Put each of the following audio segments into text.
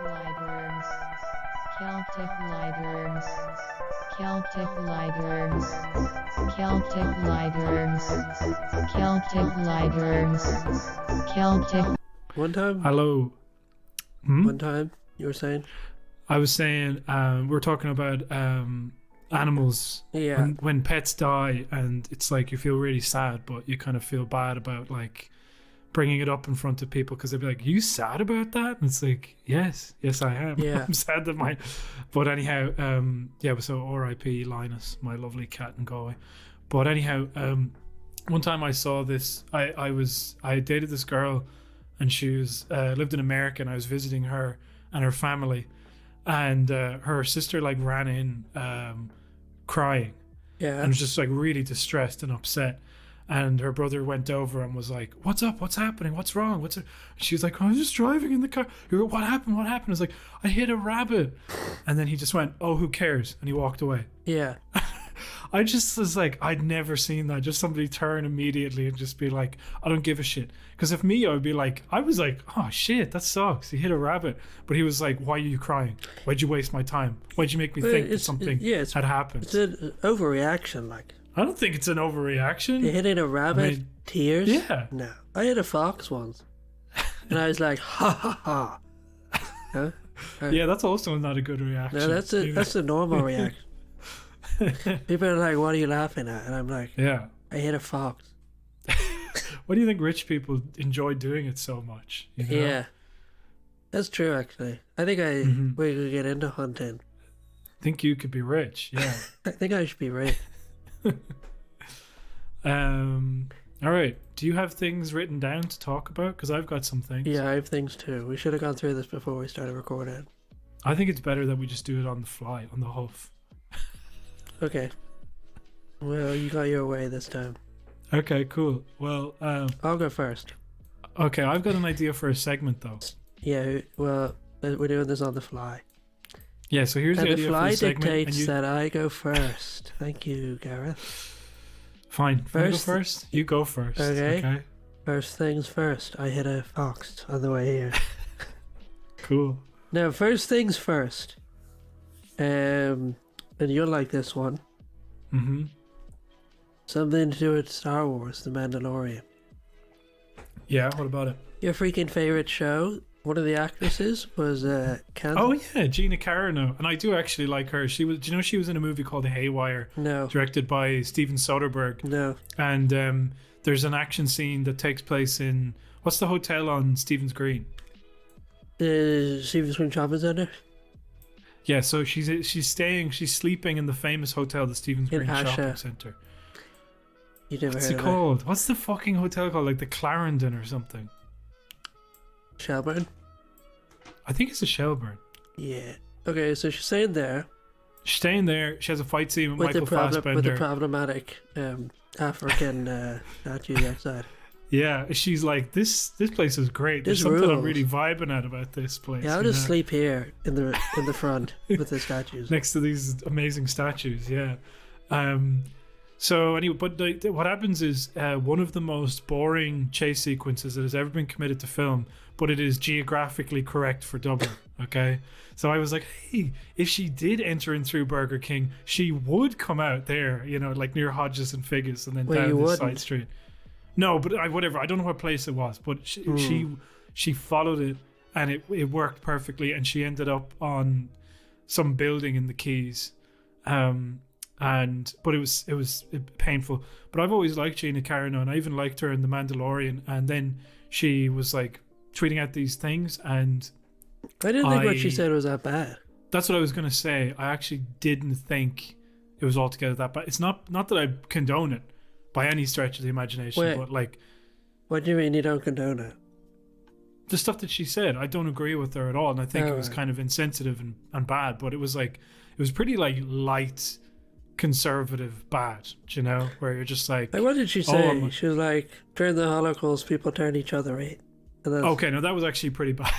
Ligers, Celtic Ligers, Celtic Ligers, Celtic Ligers, Celtic Ligers, Celtic. One time? Hello. One time, you were saying? I was saying we're talking about animals. Yeah. When pets die, and it's like you feel really sad, but you kind of feel bad about like bringing it up in front of people because they'd be like, "You sad about that?" And it's like, "Yes, I am. Yeah. I'm sad that my." But anyhow, yeah. So R.I.P. Linus, my lovely cat in Galway. But anyhow, one time I saw this. I dated this girl, and she was lived in America, and I was visiting her and her family, and her sister like ran in crying. Yeah. And was just like really distressed and upset. And her brother went over and was like, "What's up? What's happening? What's wrong? What's it?" She was like, "I was just driving in the car." He go, "What happened? What happened?" I was like, "I hit a rabbit." And then he just went, "Oh, who cares?" And he walked away. Yeah. I just was like, I'd never seen that. Just somebody turn immediately and just be like, "I don't give a shit." Because if me, I would be like, I was like, "Oh shit, that sucks. He hit a rabbit." But he was like, "Why are you crying? Why'd you waste my time? Why'd you make me think that something had happened?" It's an overreaction, like. I don't think it's an overreaction. You hitting a rabbit, tears? Yeah. No. I hit a fox once. And I was like, ha ha ha. Huh? Yeah, that's also not a good reaction. No, that's a normal reaction. People are like, "What are you laughing at?" And I'm like, yeah. I hit a fox. Why do you think rich people enjoy doing it so much? You know? Yeah. That's true, actually. I think we could get into hunting. Think you could be rich, yeah. I think I should be rich. All right. Do you have things written down to talk about? Because I've got some things. Yeah, I have things too. We should have gone through this before we started recording. I think it's better that we just do it on the fly, on the huff. Okay. Well, you got your way this time. Okay, cool. Well, I'll go first. okay, I've got an idea for a segment though. Yeah, well, we're doing this on the fly. Yeah, so here's And the the idea fly for the segment. dictates that I go first. Thank you, Gareth. Fine. First- Go first? You go first. Okay. First things first. I hit a fox on the way here. Cool. Now, first things first. And you'll like this one. Mm-hmm. Something to do with Star Wars, The Mandalorian. Yeah, what about it? Your freaking favorite show? One of the actresses was Oh yeah, Gina Carano, and I do actually like her. She was, do you know, she was in a movie called Haywire, No. directed by Steven Soderbergh. No. And there's an action scene that takes place in what's the hotel on Stevens Green? Stevens Green Shopping Centre? Yeah, so she's sleeping in the famous hotel, the Stevens In Green Asha. Shopping Centre. You never What's heard it of called? What's the fucking hotel called? Like the Clarendon or something? it? Shelburne? I think it's a Shelburne. Yeah. Okay, so she's staying there She's staying there. She has a fight scene with with Michael Fassbender. with the problematic African statue outside. Yeah, she's like, this place is great. There's This something I'm rules. really vibing at about this place. Yeah, I'll you just know? sleep here in the front with the statues. Next to these amazing statues, yeah. So anyway, but what happens is one of the most boring chase sequences that has ever been committed to film, but it is geographically correct for Dublin. Okay, so I was like, hey, if she did enter in through Burger King, she would come out there, you know, like near Hodges and Figgis, and then Well, down you this wouldn't. side street. No, but whatever. I don't know what place it was, but she followed it, and it worked perfectly, and she ended up on some building in the Keys. But it was painful. But I've always liked Gina Carano, and I even liked her in The Mandalorian. And then she was like tweeting out these things, and I didn't think what she said was that bad. that's what I was gonna say. I actually didn't think it was altogether that bad. It's not that I condone it by any stretch of the imagination, Wait. but like What do you mean you don't condone it? the stuff that she said, I don't agree with her at all, and I think it was Alright. kind of insensitive and bad. But it was pretty like light conservative bad, you know, where you're just like, Like, what did she Oh, say? She was like, during the Holocaust, people turned each other in. And that's, okay, no, that was actually pretty bad.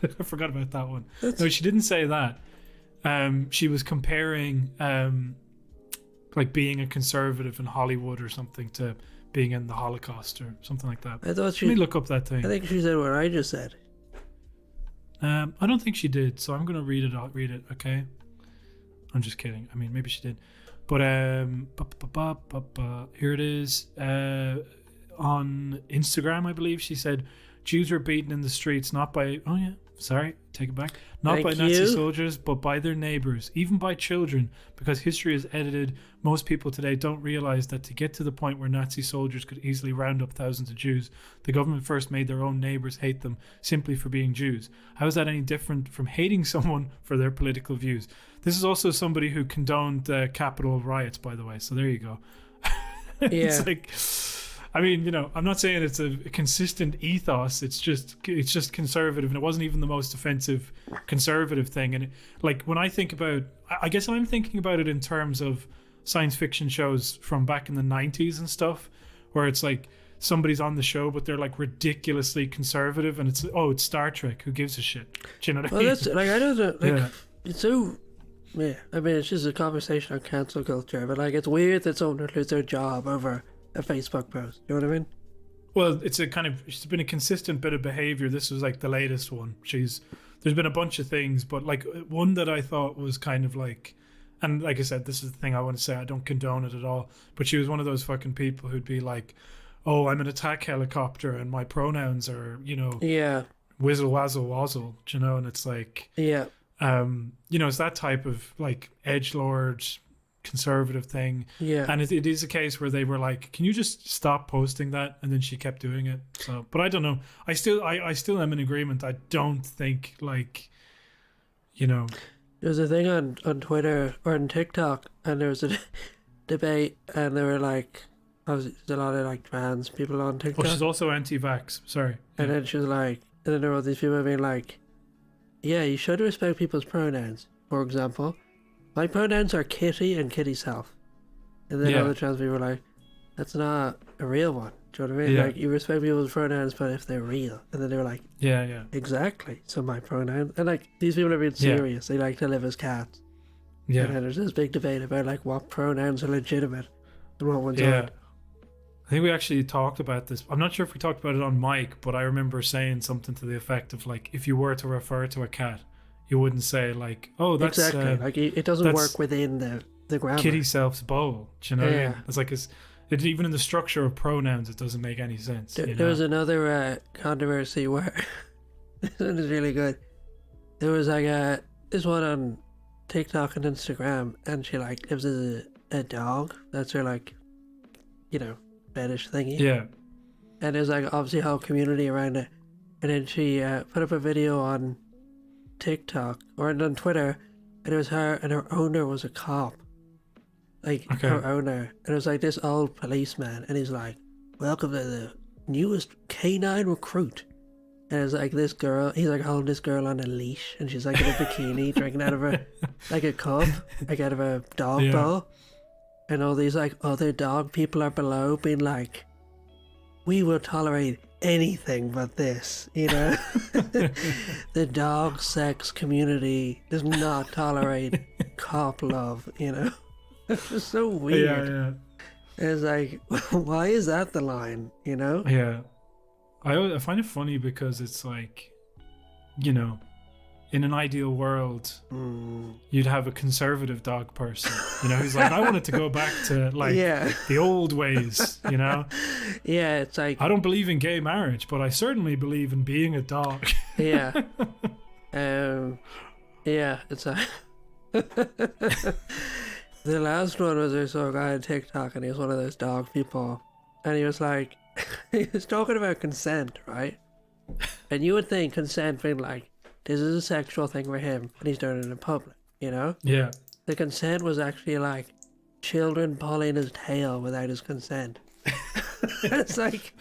I forgot about that one. That's- No, she didn't say that. She was comparing like being a conservative in Hollywood or something to being in the Holocaust or something like that. I thought Let me she. look up that thing. I think she said what I just said. I don't think she did, so I'm gonna read it. I'll read it. Okay. I'm just kidding. I mean, maybe she did, but here it is. On Instagram, I believe she said, Jews were beaten in the streets not by. Oh yeah, sorry, take it back. Not by Nazi soldiers, but by their neighbors, even by children, because history is edited. Most people today don't realize that to get to the point where Nazi soldiers could easily round up thousands of Jews, the government first made their own neighbors hate them simply for being Jews. How is that any different from hating someone for their political views? This is also somebody who condoned the Capitol riots, by the way, so there you go. It's like, I mean, you know, I'm not saying it's a consistent ethos. It's just conservative, and it wasn't even the most offensive conservative thing. And like when I think about, I guess I'm thinking about it in terms of science fiction shows from back in the 90s and stuff, where it's like somebody's on the show, but they're like ridiculously conservative, and it's Star Trek. Who gives a shit? Do you know what I mean? That's like, I don't like it's so. Yeah, I mean, it's just a conversation on cancel culture, but like it's weird that someone would lose their job over a Facebook post. You know what I mean? Well, it's been a consistent bit of behavior. This was like the latest one. There's been a bunch of things, but like one that I thought was kind of like, and like I said, this is the thing I want to say. I don't condone it at all, but she was one of those fucking people who'd be like, "Oh, I'm an attack helicopter, and my pronouns are, you know, whizzle wazzle wazzle," you know, and it's like, you know, it's that type of like edgelord conservative thing, and it is a case where they were like, can you just stop posting that, and then she kept doing it. So, but I don't know, I still am in agreement. I don't think, like, you know, there's a thing on Twitter or on TikTok, and there was a debate, and they were like, there's a lot of like trans people on TikTok. She's also anti-vax, sorry, and then she was like, and then there were these people being like, yeah, you should respect people's pronouns. For example, my pronouns are kitty and kitty self. And then other trans people were like, that's not a real one. Do you know what I mean? Like, you respect people's pronouns, but if they're real. And then they were like, exactly. So my pronoun. And like, these people are being serious. They like to live as cats. Yeah. And then there's this big debate about like what pronouns are legitimate and what ones aren't. I think we actually talked about this. I'm not sure if we talked about it on mic, but I remember saying something to the effect of like, if you were to refer to a cat, you wouldn't say like, oh, that's exactly like it doesn't work within the grammar. Kitty self's bowl. Do you know what I mean? It's like even in the structure of pronouns, it doesn't make any sense. There was another controversy where this one is really good. There was like this one on TikTok and Instagram, and she like lives as a dog. That's her like, you know, fetish thingy. Yeah. And there's like obviously a whole community around it. And then she put up a video on TikTok or on Twitter, and it was her, and her owner was a cop. Like her owner. And it was like this old policeman, and he's like, welcome to the newest canine recruit. And it's like this girl, he's like holding this girl on a leash, and she's like in a bikini drinking out of a like a cup, like out of a dog bowl. And all these like other dog people are below being like, we will tolerate anything but this, you know. The dog sex community does not tolerate cop love, you know. It's just so weird. It's like, why is that the line, you know? I find it funny because it's like, you know, in an ideal world, you'd have a conservative dog person, you know, who's like, I wanted to go back to like the old ways, you know. It's like, I don't believe in gay marriage, but I certainly believe in being a dog. It's like the last one was I saw a guy on TikTok, and he was one of those dog people, and he was like, he was talking about consent, right? And you would think consent being like, this is a sexual thing for him, and he's doing it in public, you know? Yeah. The consent was actually like children pulling his tail without his consent. It's like,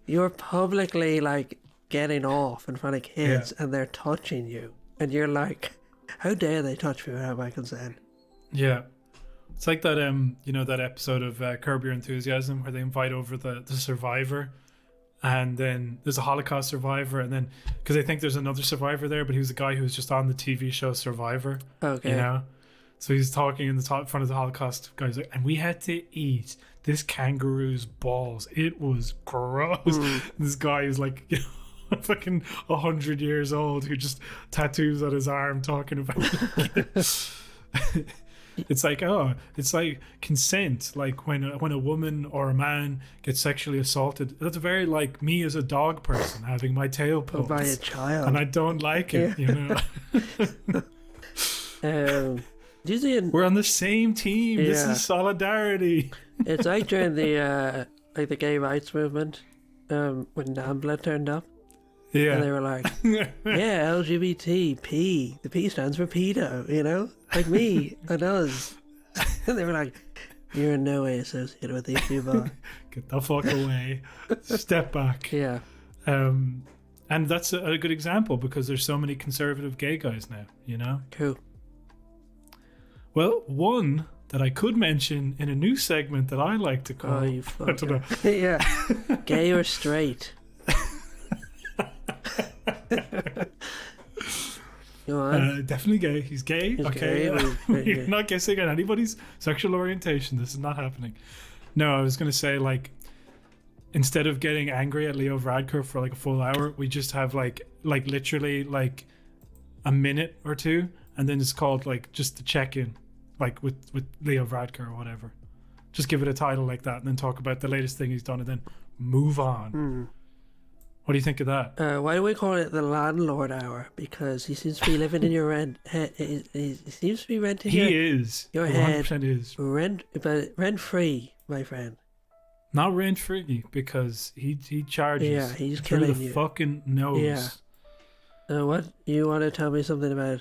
you're publicly like getting off in front of kids, and they're touching you, and you're like, how dare they touch me without my consent? Yeah. It's like that, you know, that episode of Curb Your Enthusiasm where they invite over the survivor, and then there's a Holocaust survivor, and then because they think there's another survivor there, but he was a guy who was just on the TV show Survivor. Okay. You know, so he's talking in the front of the Holocaust guys, like, and we had to eat this kangaroo's balls. It was gross. This guy is like, you know, fucking 100 years old who just tattoos on his arm talking about it's like consent, like when a woman or a man gets sexually assaulted. That's very like me as a dog person having my tail pulled by a child, and I don't like it. We're on the same team. This is solidarity. It's like during the the gay rights movement, when NAMBLA turned up. Yeah. And they were like, yeah, LGBT, P. The P stands for pedo, like me and us. And they were like, you're in no way associated with these people. Get the fuck away. Step back. Yeah. And that's a good example because there's so many conservative gay guys now, Cool. Well, one that I could mention in a new segment that I like to call... Oh, you fuck. I don't know. Yeah. Gay or straight? Go on. Definitely gay. He's gay. He's okay. gay. You're not guessing at anybody's sexual orientation. This is not happening. No, I was going to say, like, instead of getting angry at Leo Varadkar for like a full hour, we just have like literally like a minute or two, and then it's called like just the check-in, like with Leo Varadkar or whatever. Just give it a title like that, and then talk about the latest thing he's done, and then move on. What do you think of that? Why do we call it the landlord hour? Because he seems to be living in your rent. He seems to be renting. Your head. 100% is rent free, my friend. Not rent free because he charges. Yeah, he's through killing the you. fucking nose. Yeah. What you want to tell me something about?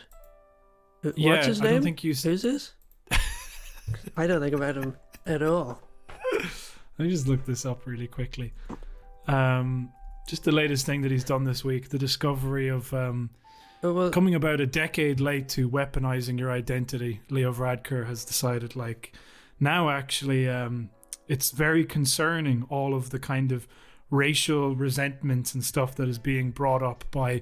Yeah, what's his name? I don't think you. Who's this? I don't think about him at all. Let me just look this up really quickly. Just the latest thing that he's done this week, the discovery of coming about a decade late to weaponizing your identity. Leo Varadkar has decided, like, now actually it's very concerning, all of the kind of racial resentments and stuff that is being brought up by,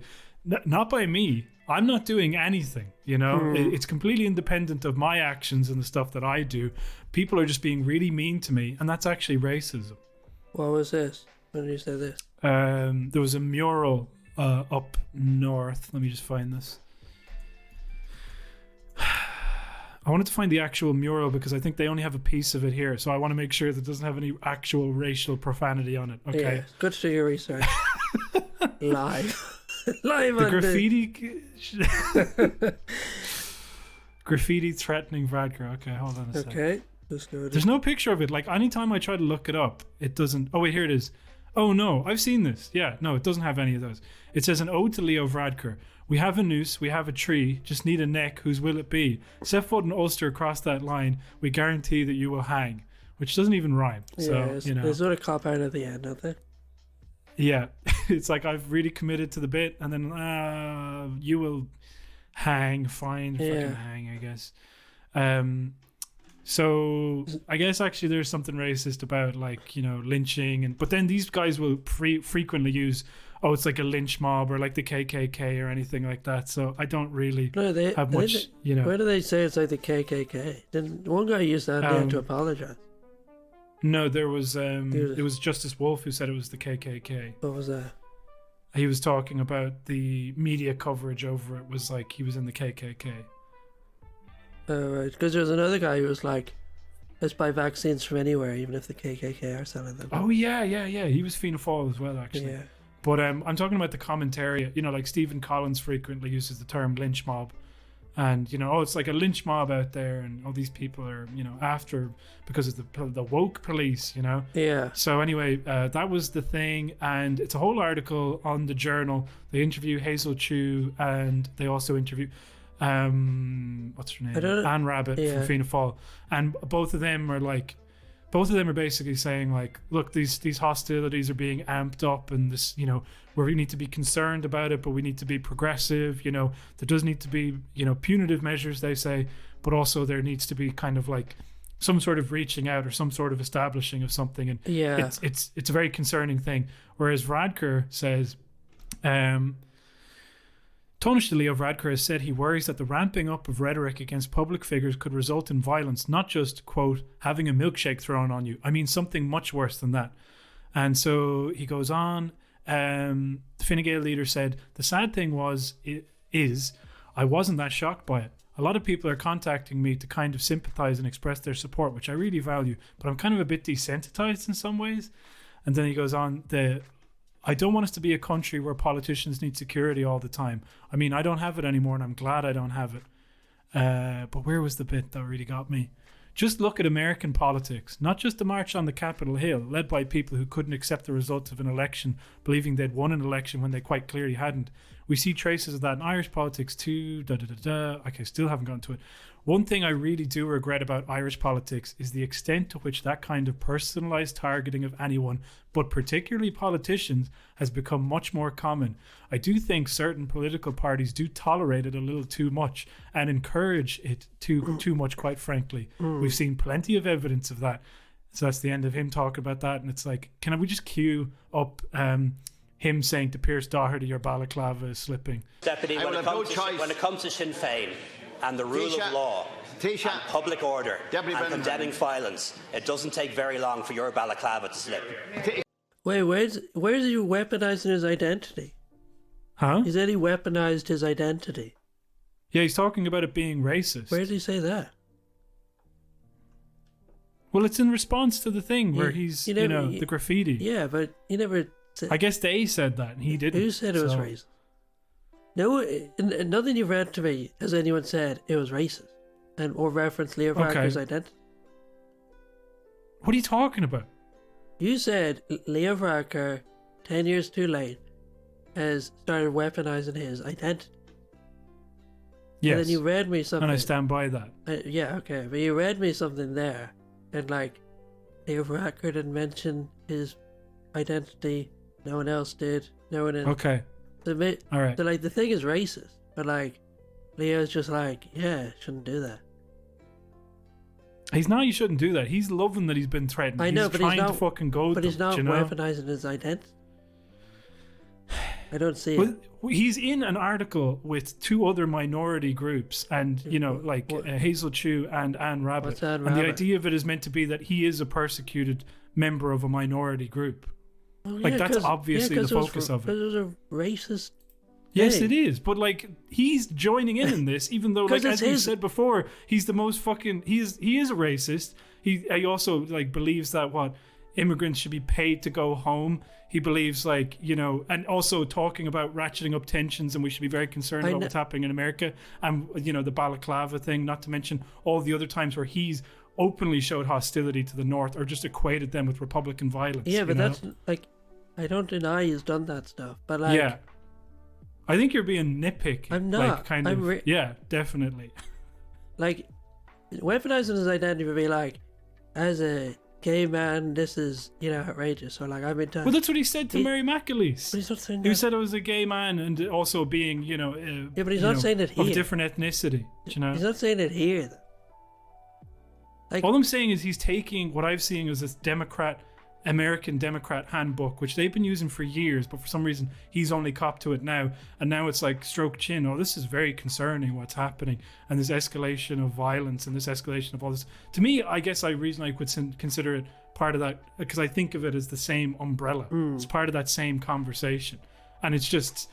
not by me. I'm not doing anything, It's completely independent of my actions and the stuff that I do. People are just being really mean to me, and that's actually racism. What was this? When did you say this? There was a mural up north. Let me just find this. I wanted to find the actual mural because I think they only have a piece of it here, so I want to make sure that it doesn't have any actual racial profanity on it. Okay. Yeah, good to do your research. Live the on graffiti. Graffiti threatening Varadkar. Okay, hold on a second. Okay, let's go. There's no picture of it. Like, anytime I try to look it up, it doesn't. Oh wait, here it is. Oh no, I've seen this. Yeah, no, it doesn't have any of those. It says an ode to Leo Varadkar. We have a noose, we have a tree, just need a neck, whose will it be? Set foot and Ulster across that line, we guarantee that you will hang. Which doesn't even rhyme. So, They sort of cop out at the end, don't they? Yeah, it's like I've really committed to the bit, and then you will hang, fine, fucking hang, I guess. So I guess actually there's something racist about, like, lynching, but then these guys will frequently use, it's like a lynch mob or like the KKK or anything like that. So I don't really have much, Where do they say it's like the KKK? Then one guy used that name to apologize. No, there was it was Justice Wolf who said it was the KKK. What was that? He was talking about the media coverage over it was like he was in the KKK. Right, because there was another guy who was like, let's buy vaccines from anywhere, even if the KKK are selling them. Oh yeah. He was Fianna Fáil as well, actually. Yeah. But I'm talking about the commentary. Like Stephen Collins frequently uses the term lynch mob, and it's like a lynch mob out there, and all these people are after because of the woke police. Yeah. So anyway, that was the thing, and it's a whole article on the Journal. They interview Hazel Chu, and they also interview what's her name? Anne Rabbit from Fianna Fáil, and both of them are basically saying, like, look, these hostilities are being amped up, and this, we need to be concerned about it, but we need to be progressive. There does need to be, punitive measures, they say, but also there needs to be kind of like some sort of reaching out or some sort of establishing of something, and it's a very concerning thing. Whereas Varadkar says, Taoiseach Leo Varadkar has said he worries that the ramping up of rhetoric against public figures could result in violence, not just, quote, having a milkshake thrown on you. I mean, something much worse than that. And so he goes on, the Fine Gael leader said, the sad thing is I wasn't that shocked by it. A lot of people are contacting me to kind of sympathize and express their support, which I really value, but I'm kind of a bit desensitized in some ways. And then he goes on, I don't want us to be a country where politicians need security all the time. I mean, I don't have it anymore, and I'm glad I don't have it. But where was the bit that really got me? Just look at American politics, not just the march on the Capitol Hill, led by people who couldn't accept the results of an election, believing they'd won an election when they quite clearly hadn't. We see traces of that in Irish politics too. Okay, still haven't gotten to it. One thing I really do regret about Irish politics is the extent to which that kind of personalised targeting of anyone, but particularly politicians, has become much more common. I do think certain political parties do tolerate it a little too much and encourage it too much, quite frankly. We've seen plenty of evidence of that. So that's the end of him talking about that. And it's like, can we just cue up him saying to Pierce Doherty, your balaclava is slipping? Deputy, when it comes to Sinn Féin and the rule of law and public order and condemning violence, it doesn't take very long for your balaclava to slip. Wait, where's he weaponizing his identity? Huh? He said he weaponized his identity. Yeah, he's talking about it being racist. Where did he say that? Well, it's in response to the thing where he's, the graffiti. Yeah, but he never said... I guess they said that, and he didn't. Who said it was racist? No, nothing you've read to me has anyone said it was racist or referenced Leo Varadkar's identity. What are you talking about? You said Leo Varadkar, 10 years too late, has started weaponizing his identity. Yes. And then you read me something. And I stand by that. Yeah, okay. But you read me something there. And Leo Varadkar didn't mention his identity. No one else did. No one else. Okay. So, all right. So the thing is racist. But Leo's just shouldn't do that. He's not. You shouldn't do that. He's loving that he's been threatened. I know, he's trying to fucking go. But he's not weaponizing his identity. I don't see it. He's in an article with two other minority groups, and Hazel Chu and Anne Rabbitt. What's Anne and the Rabbitt? idea of it is meant to be that he is a persecuted member of a minority group. That's obviously the focus of it. Because it was a racist. Yes, thing. it is. But he's joining in this, even though, as we said before, he's the most fucking. He is a racist. He also believes that immigrants should be paid to go home. He believes and also talking about ratcheting up tensions, and we should be very concerned about what's happening in America, and the balaclava thing. Not to mention all the other times where he's openly showed hostility to the North or just equated them with Republican violence. Yeah, but that's I don't deny he's done that stuff, but yeah. I think you're being nitpicky. I'm not. Yeah, definitely. Weaponizing his identity would be as a gay man, this is outrageous. So I'm into. Well, that's what he said to Mary McAleese. But he's not saying he that. said I was a gay man and also being yeah, but he's not saying it here. Of different ethnicity. He's not saying it here. All I'm saying is he's taking what I've seen as this American Democrat handbook, which they've been using for years, but for some reason he's only copped to it now, and now it's stroke chin. Oh, this is very concerning what's happening, and this escalation of violence and this escalation of all this. To me, I guess I could consider it part of that, because I think of it as the same umbrella. It's part of that same conversation, and it's just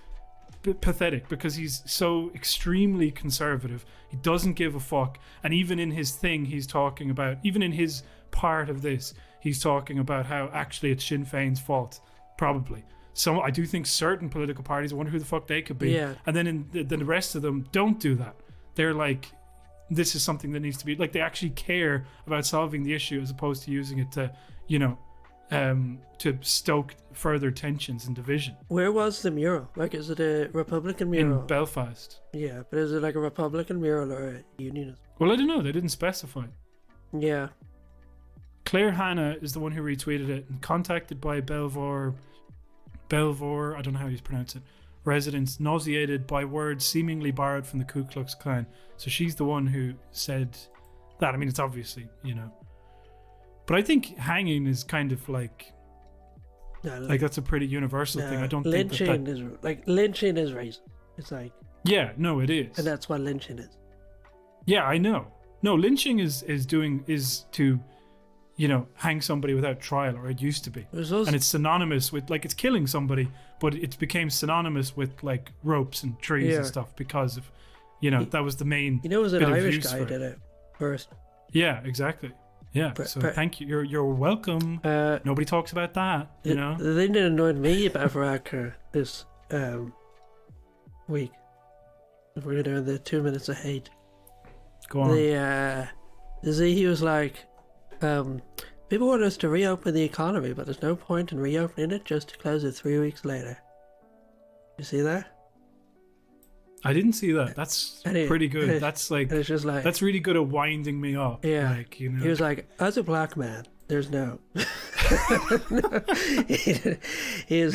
pathetic because he's so extremely conservative. He doesn't give a fuck, and even in his thing he's talking about, even in his part of this, he's talking about how actually it's Sinn Féin's fault, probably. So I do think certain political parties, I wonder who the fuck they could be. Yeah. And then the rest of them don't do that. They're this is something that needs to be, they actually care about solving the issue as opposed to using it to, to stoke further tensions and division. Where was the mural? Is it a Republican mural? In Belfast. Yeah, but is it a Republican mural or a Unionist? Well, I don't know. They didn't specify. Yeah. Claire Hanna is the one who retweeted it, and contacted by Belvoir, I don't know how you pronounce it, residents nauseated by words seemingly borrowed from the Ku Klux Klan. So she's the one who said that. I mean, it's obviously, But I think hanging is kind of that's a pretty universal thing. I don't think lynching is lynching is racist. It's yeah, no, it is, and that's what lynching is. Yeah, I know. No, lynching is to hang somebody without trial, or it used to be. Also, and it's synonymous with, like, it's killing somebody, but it became synonymous with, like, ropes and trees and stuff because of, that was the main. it was an bit of Irish use guy for it. did it first. Yeah, exactly. Yeah, so thank you. You're welcome. Nobody talks about that, The thing that annoyed me about Varadkar this week, if we're doing the 2 minutes of hate, Go on. he was like, people want us to reopen the economy, but there's no point in reopening it just to close it 3 weeks later. You see that? I didn't see that. That's pretty good. That's like, it's just like, that's really good at winding me up. Yeah. Like, He was like, as a black man, there's no. he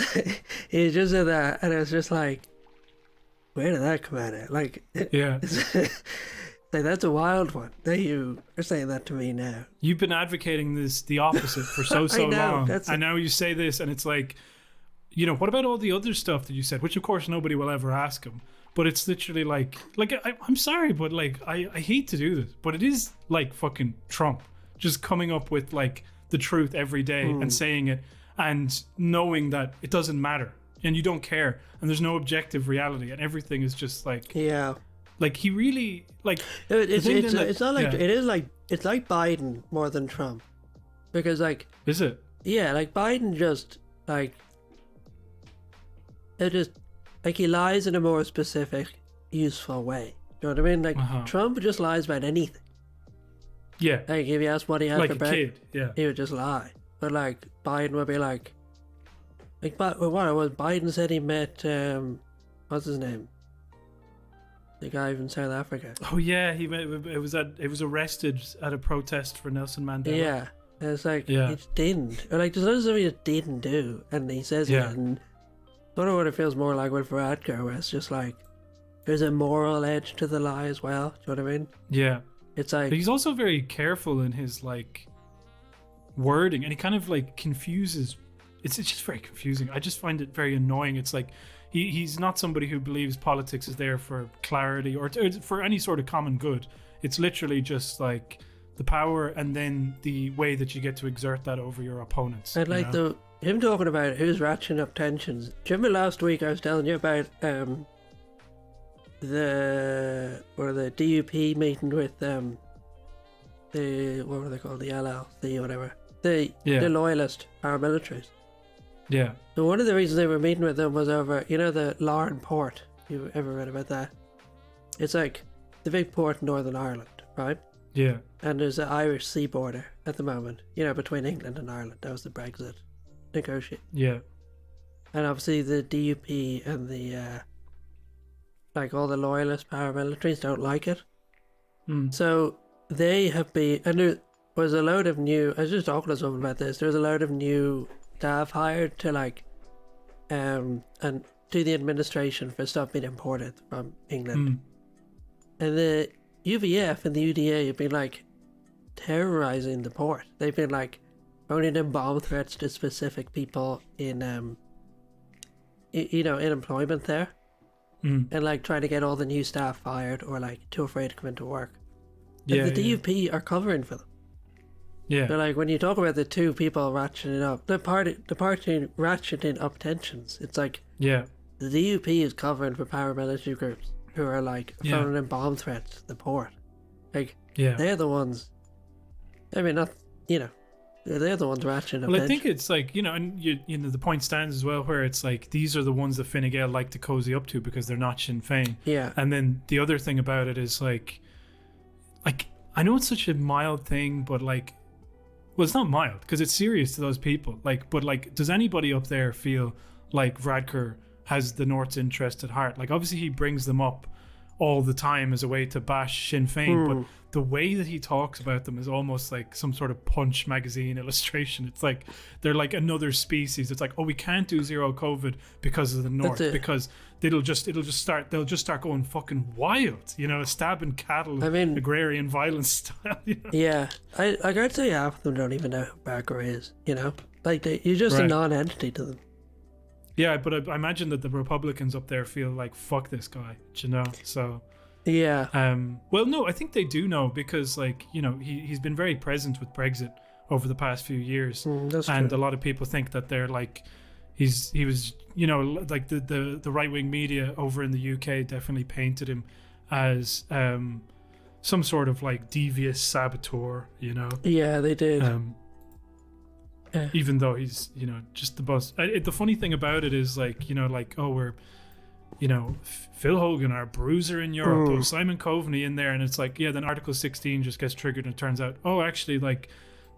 just said that, and it's just like, where did that come out of? Like, yeah. Like, that's a wild one. That you are saying that to me now. You've been advocating the opposite for so long, and now you say this, and it's like, what about all the other stuff that you said? Which of course nobody will ever ask him. But it's literally like I'm sorry, but like I hate to do this, but it is like fucking Trump just coming up with like the truth every day and saying it, and knowing that it doesn't matter and you don't care and there's no objective reality and everything is just like, yeah, like he really like it's not like it is like, it's like Biden more than Trump, because like, is it? Yeah, like Biden just like, it just like, he lies in a more specific, useful way. You know what I mean? Like, Trump just lies about anything. Yeah. Like, if you ask what he had like for a breakfast, kid, yeah, he would just lie. But like, Biden would be like what it was, Biden said he met what's his name, the guy from South Africa. Oh yeah, he was arrested at a protest for Nelson Mandela. Yeah, and it's like, he didn't, or like, there's nothing something he didn't do, and he says he didn't. I don't know what it feels more like with Varadkar, where it's just like, there's a moral edge to the lie as well. Do you know what I mean? Yeah. It's like, but he's also very careful in his like wording, and he kind of like confuses. It's just very confusing. I just find it very annoying. It's like he's not somebody who believes politics is there for clarity or for any sort of common good. It's literally just like the power and then the way that you get to exert that over your opponents. I'd like him talking about who's ratcheting up tensions. Do you remember last week I was telling you about the DUP meeting with the, what were they called, the LLC or whatever, the loyalist paramilitaries. Yeah. So one of the reasons they were meeting with them was over, the Larne port. You ever read about that? It's like the big port in Northern Ireland, right? Yeah. And there's an Irish sea border at the moment, between England and Ireland. That was the Brexit negotiation. Yeah. And obviously the DUP and the like all the loyalist paramilitaries don't like it. So they have been, and there was a load of new, I was just talking to someone about this, there was a load of new staff hired to like and do the administration for stuff being imported from England. And the UVF and the UDA have been like terrorizing the port. They've been like phoning in bomb threats to specific people in in employment there, and like trying to get all the new staff fired or like too afraid to come into work. And the DUP are covering for them. Yeah. So like when you talk about the two people ratcheting up, the party ratcheting up tensions, it's like the DUP is covering for paramilitary groups who are like phoning in bomb threats to the port. Like they're the ones. I mean, not they're the ones ratcheting up. Well, I think it's like and the point stands as well, where it's like these are the ones that Fine Gael like to cozy up to because they're not Sinn Féin. Yeah. And then the other thing about it is like I know it's such a mild thing, but like. Well, it's not mild because it's serious to those people. Like, but like, does anybody up there feel like Varadkar has the North's interest at heart? Like, obviously he brings them up all the time as a way to bash Sinn Féin, but the way that he talks about them is almost like some sort of Punch magazine illustration. It's like they're like another species. It's like, oh, we can't do zero COVID because of the North, because they'll just start going fucking wild, stabbing cattle, agrarian violence style. Yeah, I'd say half of them don't even know who Varadkar is. Like you're just a non-entity to them. Yeah, but I imagine that the Republicans up there feel like fuck this guy, so. Yeah. Well, no, I think they do know because, like, he's been very present with Brexit over the past few years. That's and true. a lot of people think that they're like, he was, like the right-wing media over in the UK definitely painted him as some sort of like devious saboteur, Yeah, they did. Even though he's, just the boss. The funny thing about it is like, oh, we're, Phil Hogan, our bruiser in Europe, oh, Simon Coveney in there. And it's like, yeah, then Article 16 just gets triggered and it turns out, oh, actually, like,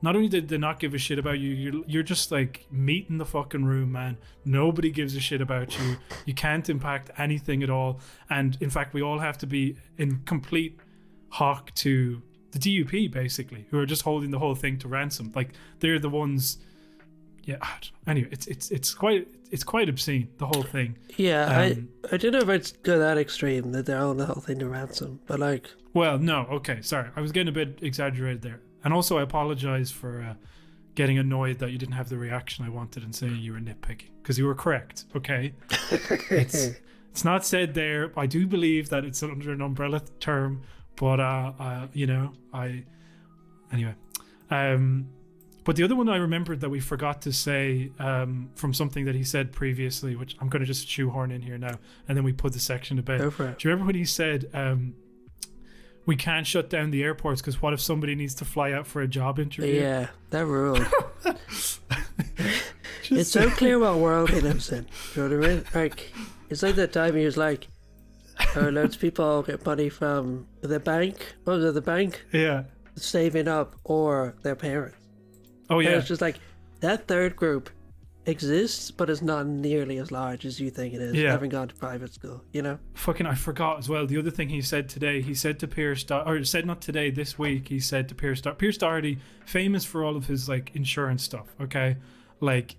not only did they not give a shit about you, you're just like meat in the fucking room, man. Nobody gives a shit about you. You can't impact anything at all. And in fact, we all have to be in complete hock to the DUP, basically, who are just holding the whole thing to ransom. Like, they're the ones. Yeah. Anyway, it's quite obscene, the whole thing. Yeah, I don't know if it's go that extreme that they're holding the whole thing to ransom, but like. Well, no, okay, sorry, I was getting a bit exaggerated there, and also I apologize for getting annoyed that you didn't have the reaction I wanted and saying you were nitpicking, because you were correct. Okay, it's not said there. I do believe that it's under an umbrella term, but anyway. But the other one I remembered that we forgot to say from something that he said previously, which I'm going to just shoehorn in here now, and then we put the section to bed. Go for it. Do you remember when he said, we can't shut down the airports because what if somebody needs to fly out for a job interview? Yeah, that rule. It's so clear what world he lives in. You know what I mean? Like, it's like that time he was like, oh, loads of people get money from the bank. What was it, the bank? Yeah. Saving up, or their parents. Oh, yeah. And it's just like, that third group exists, but it's not nearly as large as you think it is, having gone to private school, Fucking, I forgot as well. The other thing he said today, he said to this week, he said to Pierce Doherty, famous for all of his, like, insurance stuff, okay? Like,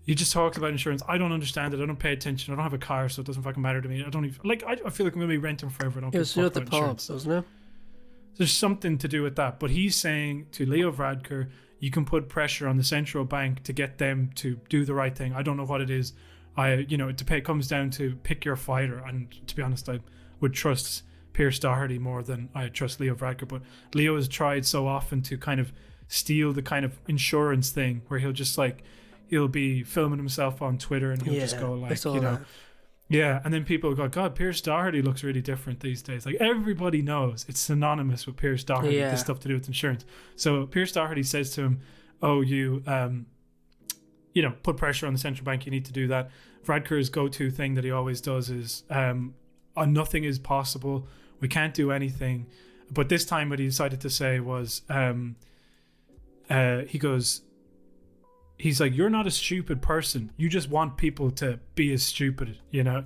he just talks about insurance. I don't understand it. I don't pay attention. I don't have a car, so it doesn't fucking matter to me. I don't even, like, I feel like I'm going to be renting forever. I don't give a fuck about the pubs, doesn't it? There's something to do with that. But he's saying to Leo Varadkar, you can put pressure on the central bank to get them to do the right thing. I don't know what it is. It comes down to pick your fighter. And to be honest, I would trust Pierce Doherty more than I trust Leo Varadkar. But Leo has tried so often to kind of steal the kind of insurance thing where he'll be filming himself on Twitter and he'll just go like, yeah, and then people go, God, Pierce Doherty looks really different these days. Like, everybody knows it's synonymous with Pierce Doherty, this stuff to do with insurance. So Pierce Doherty says to him, oh, you put pressure on the central bank, you need to do that. Varadkar's go-to thing that he always does is, nothing is possible, we can't do anything. But this time what he decided to say was, he's like, you're not a stupid person. You just want people to be as stupid, You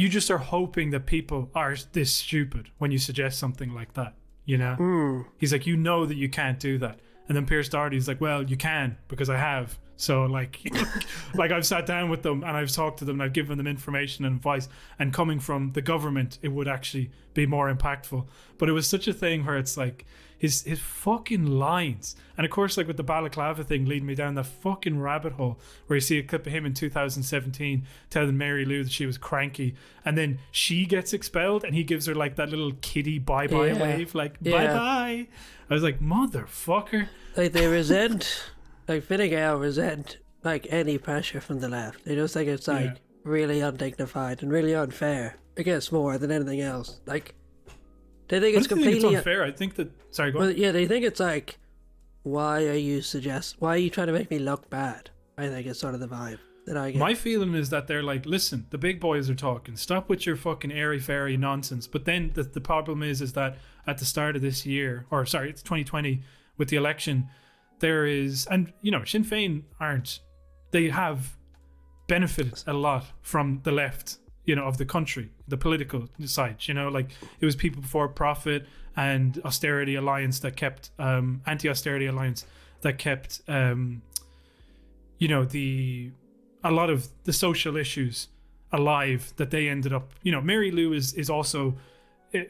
just are hoping that people are this stupid when you suggest something like that, He's like, that you can't do that. And then Pierce Doherty's like, well, you can, because I have. So like, like I've sat down with them and I've talked to them and I've given them information and advice. And coming from the government, it would actually be more impactful. But it was such a thing where it's like, his fucking lines, and of course, like with the balaclava thing leading me down that fucking rabbit hole where you see a clip of him in 2017 telling Mary Lou that she was cranky, and then she gets expelled and he gives her like that little kiddie bye-bye wave, like bye-bye. I was like, motherfucker. Like, they resent, like Fine Gael resent like any pressure from the left. They just think it's like really undignified and really unfair. I guess more than anything else. Like, they think it's completely unfair. I think that. Sorry, go on. Well, yeah, they think it's like, why are you trying to make me look bad? I think it's sort of the vibe that I get. My feeling is that they're like, listen, the big boys are talking. Stop with your fucking airy-fairy nonsense. But then the problem is that at the start of this year, it's 2020 with the election, there is, and Sinn Féin they have benefited a lot from the left, of the country, the political side, like it was People Before Profit and Austerity Alliance that kept, Anti-Austerity Alliance that kept, a lot of the social issues alive that they ended up, Mary Lou is also,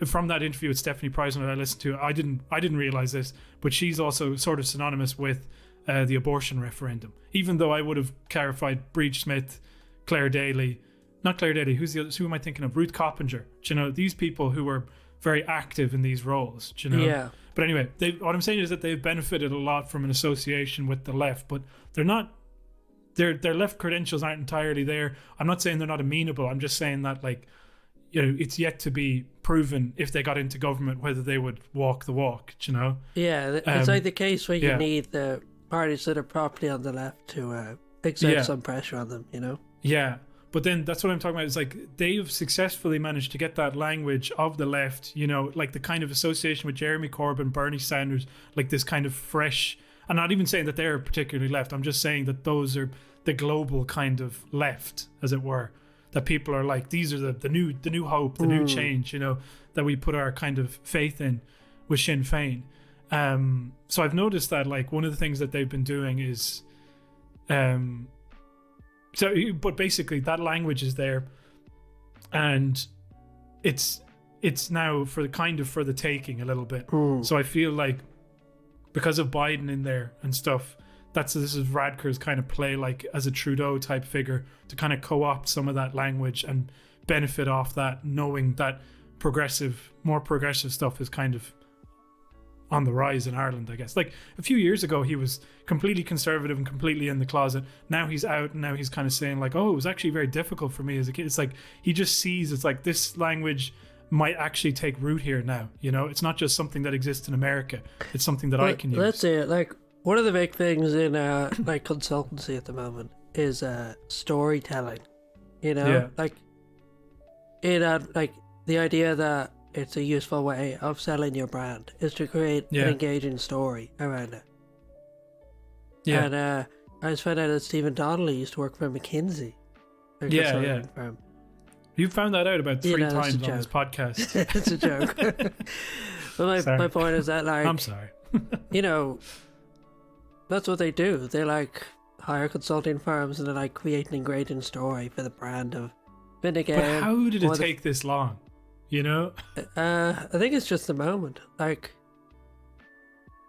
from that interview with Stephanie Price that I listened to, I didn't realize this, but she's also sort of synonymous with the abortion referendum, even though I would have clarified Breach Smith, Claire Daly, not Claire Daly, who am I thinking of? Ruth Coppinger. These people who were very active in these roles, Yeah. But anyway, what I'm saying is that they've benefited a lot from an association with the left, but they're not. Their left credentials aren't entirely there. I'm not saying they're not amenable. I'm just saying that, like, you know, it's yet to be proven if they got into government whether they would walk the walk. You know? Yeah, it's like the case where you need the parties that are properly on the left to exert some pressure on them. You know? Yeah. But then that's what I'm talking about. Is like they've successfully managed to get that language of the left, you know, like the kind of association with Jeremy Corbyn, Bernie Sanders, like this kind of fresh. I'm not even saying that they're particularly left. I'm just saying that those are the global kind of left, as it were. That people are like, these are the new hope, the new change, you know, that we put our kind of faith in with Sinn Féin. So I've noticed that, like, one of the things that they've been doing is, but basically that language is there, and it's now for the taking a little bit. So I feel like because of Biden in there and stuff, this is Radker's kind of play, like as a Trudeau type figure, to kind of co-opt some of that language and benefit off that, knowing that more progressive stuff is kind of on the rise in Ireland, I guess. Like a few years ago, he was completely conservative and completely in the closet. Now he's out, and now he's kind of saying like, oh, it was actually very difficult for me as a kid. It's like he just sees, it's like this language might actually take root here now. You know, it's not just something that exists in America. It's something that I can use. Let's say, like, one of the big things in like consultancy at the moment is storytelling. You know, like the idea that it's a useful way of selling your brand is to create an engaging story around it. Yeah. And I just found out that Stephen Donnelly used to work for McKinsey. Firm. You found that out about 3 times on this podcast. It's a joke. But my point is that, like, I'm sorry. You know, that's what they do. They like hire consulting firms and they like create an engaging story for the brand of Fine Gael. But how did it take this long? You know? I think it's just the moment. Like,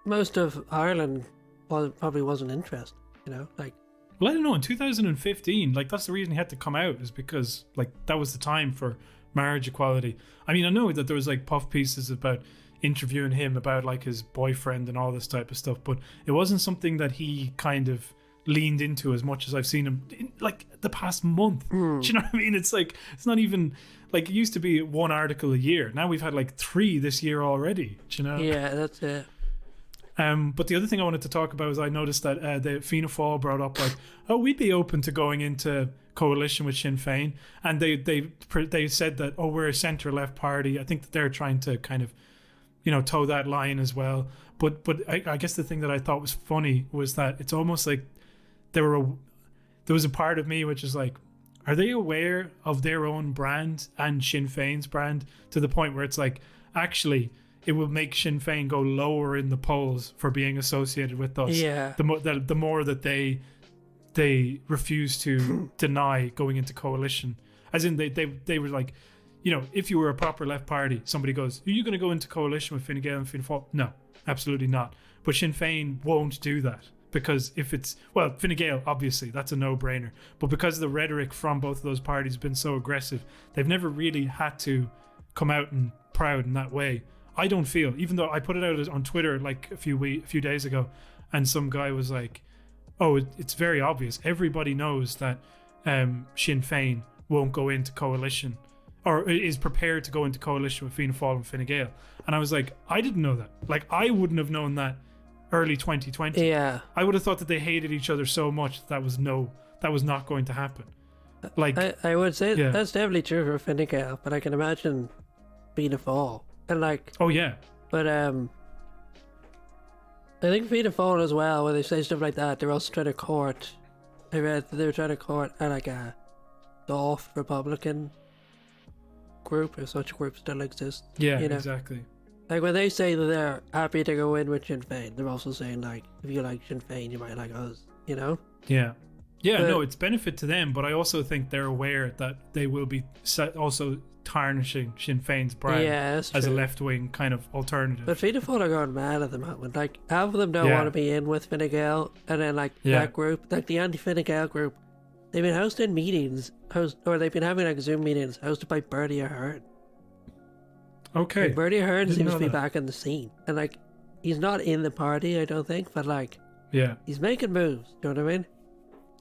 most of Ireland probably wasn't interested, you know? Like, well, I don't know. In 2015, like, that's the reason he had to come out, is because, like, that was the time for marriage equality. I mean, I know that there was, like, puff pieces about interviewing him about, like, his boyfriend and all this type of stuff, but it wasn't something that he kind of leaned into as much as I've seen him in, like, the past month. Do you know what I mean? It's like, it's not even, like, it used to be 1 article a year. Now we've had like 3 this year already. Do you know? Yeah, that's it. But the other thing I wanted to talk about is I noticed that the Fianna Fáil brought up, like, oh, we'd be open to going into coalition with Sinn Féin, and they said that, oh, we're a centre left party. I think that they're trying to kind of, you know, toe that line as well. But I guess the thing that I thought was funny was that it's almost like there was a part of me which is like, are they aware of their own brand and Sinn Féin's brand to the point where it's like, actually, it will make Sinn Féin go lower in the polls for being associated with us. Yeah. The more that they refuse to deny going into coalition. As in, they were like, you know, if you were a proper left party, somebody goes, are you going to go into coalition with Fine Gael and Fianna Fáil? No, absolutely not. But Sinn Féin won't do that. Because if it's, well, Fine Gael, obviously, that's a no-brainer. But because the rhetoric from both of those parties has been so aggressive, they've never really had to come out and proud in that way. I don't feel, even though I put it out on Twitter like a few days ago, and some guy was like, oh, it's very obvious. Everybody knows that Sinn Féin won't go into coalition, or is prepared to go into coalition with Fianna Fáil and Fine Gael. And I was like, I didn't know that. Like, I wouldn't have known that early 2020. Yeah. I would have thought that they hated each other so much that was not going to happen. Like, I would say that's definitely true for Fine Gael, but I can imagine Fianna Fáil. And like, oh yeah, but I think Fianna Fáil as well, when they say stuff like that, they're also trying to court. I read that they were trying to court like a soft Republican group, if such a group still exists. Yeah, you know? Exactly. Like, when they say that they're happy to go in with Sinn Féin, they're also saying, like, if you like Sinn Féin, you might like us, you know? Yeah. Yeah, no, it's benefit to them, but I also think they're aware that they will be also tarnishing Sinn Féin's brand as a left-wing kind of alternative. But Fianna Fáil are going mad at the moment. Like, half of them don't want to be in with Fine Gael, and then, like, that group, like the anti-Fine Gael group, they've been hosting meetings, or they've been having, like, Zoom meetings hosted by Bertie Ahern. Okay. Like, Bertie Ahern seems to be back in the scene. And, like, he's not in the party, I don't think, but like, Yeah. he's making moves. You know what I mean?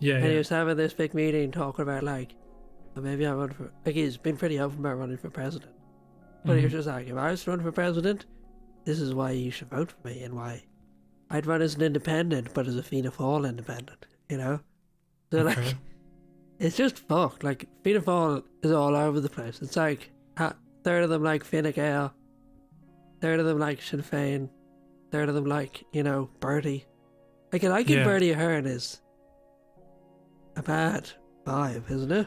Yeah. And he Yeah. was having this big meeting talking about like, well, maybe I run for. Like, he's been pretty open about running for president. But he was just like, if I was to run for president, this is why you should vote for me and why I'd run as an independent, but as a Fianna Fáil independent. You know? So Okay. like, it's just fucked. Like, Fianna Fáil is all over the place. It's like, third of them like Fine Gael, third of them like Sinn Féin, third of them like, you know, Bertie. Like, I think Bertie Ahern is a bad vibe, isn't it?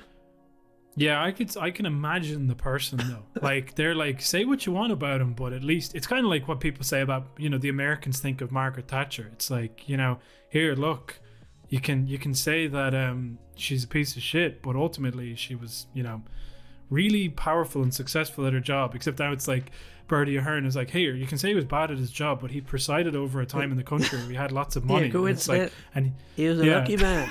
Yeah, I can imagine the person though. Like, they're like, say what you want about him, but at least it's kind of like what people say about, you know, the Americans think of Margaret Thatcher. It's like, you know, here, look, you can say that she's a piece of shit, but ultimately she was, you know, really powerful and successful at her job. Except now it's like Bertie Ahern is like, here, you can say he was bad at his job, but he presided over a time in the country where we had lots of money. Yeah, and it's like, and he was a lucky man.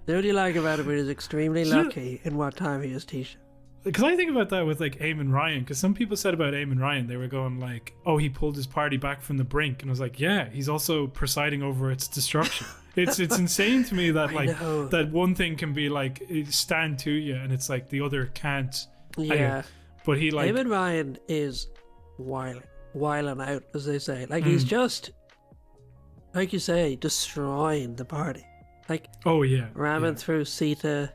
The only like about him is extremely lucky in what time he was Taoiseach. Because I think about that with like Eamon Ryan, because some people said about Eamon Ryan, they were going like, oh, he pulled his party back from the brink, and I was like, yeah, he's also presiding over its destruction. It's insane to me that like that one thing can be like stand to you, and it's like the other can't. Yeah, anyway, but he like Eamon Ryan is wiling out, as they say. Like, he's just, like you say, destroying the party. Like, ramming through CETA,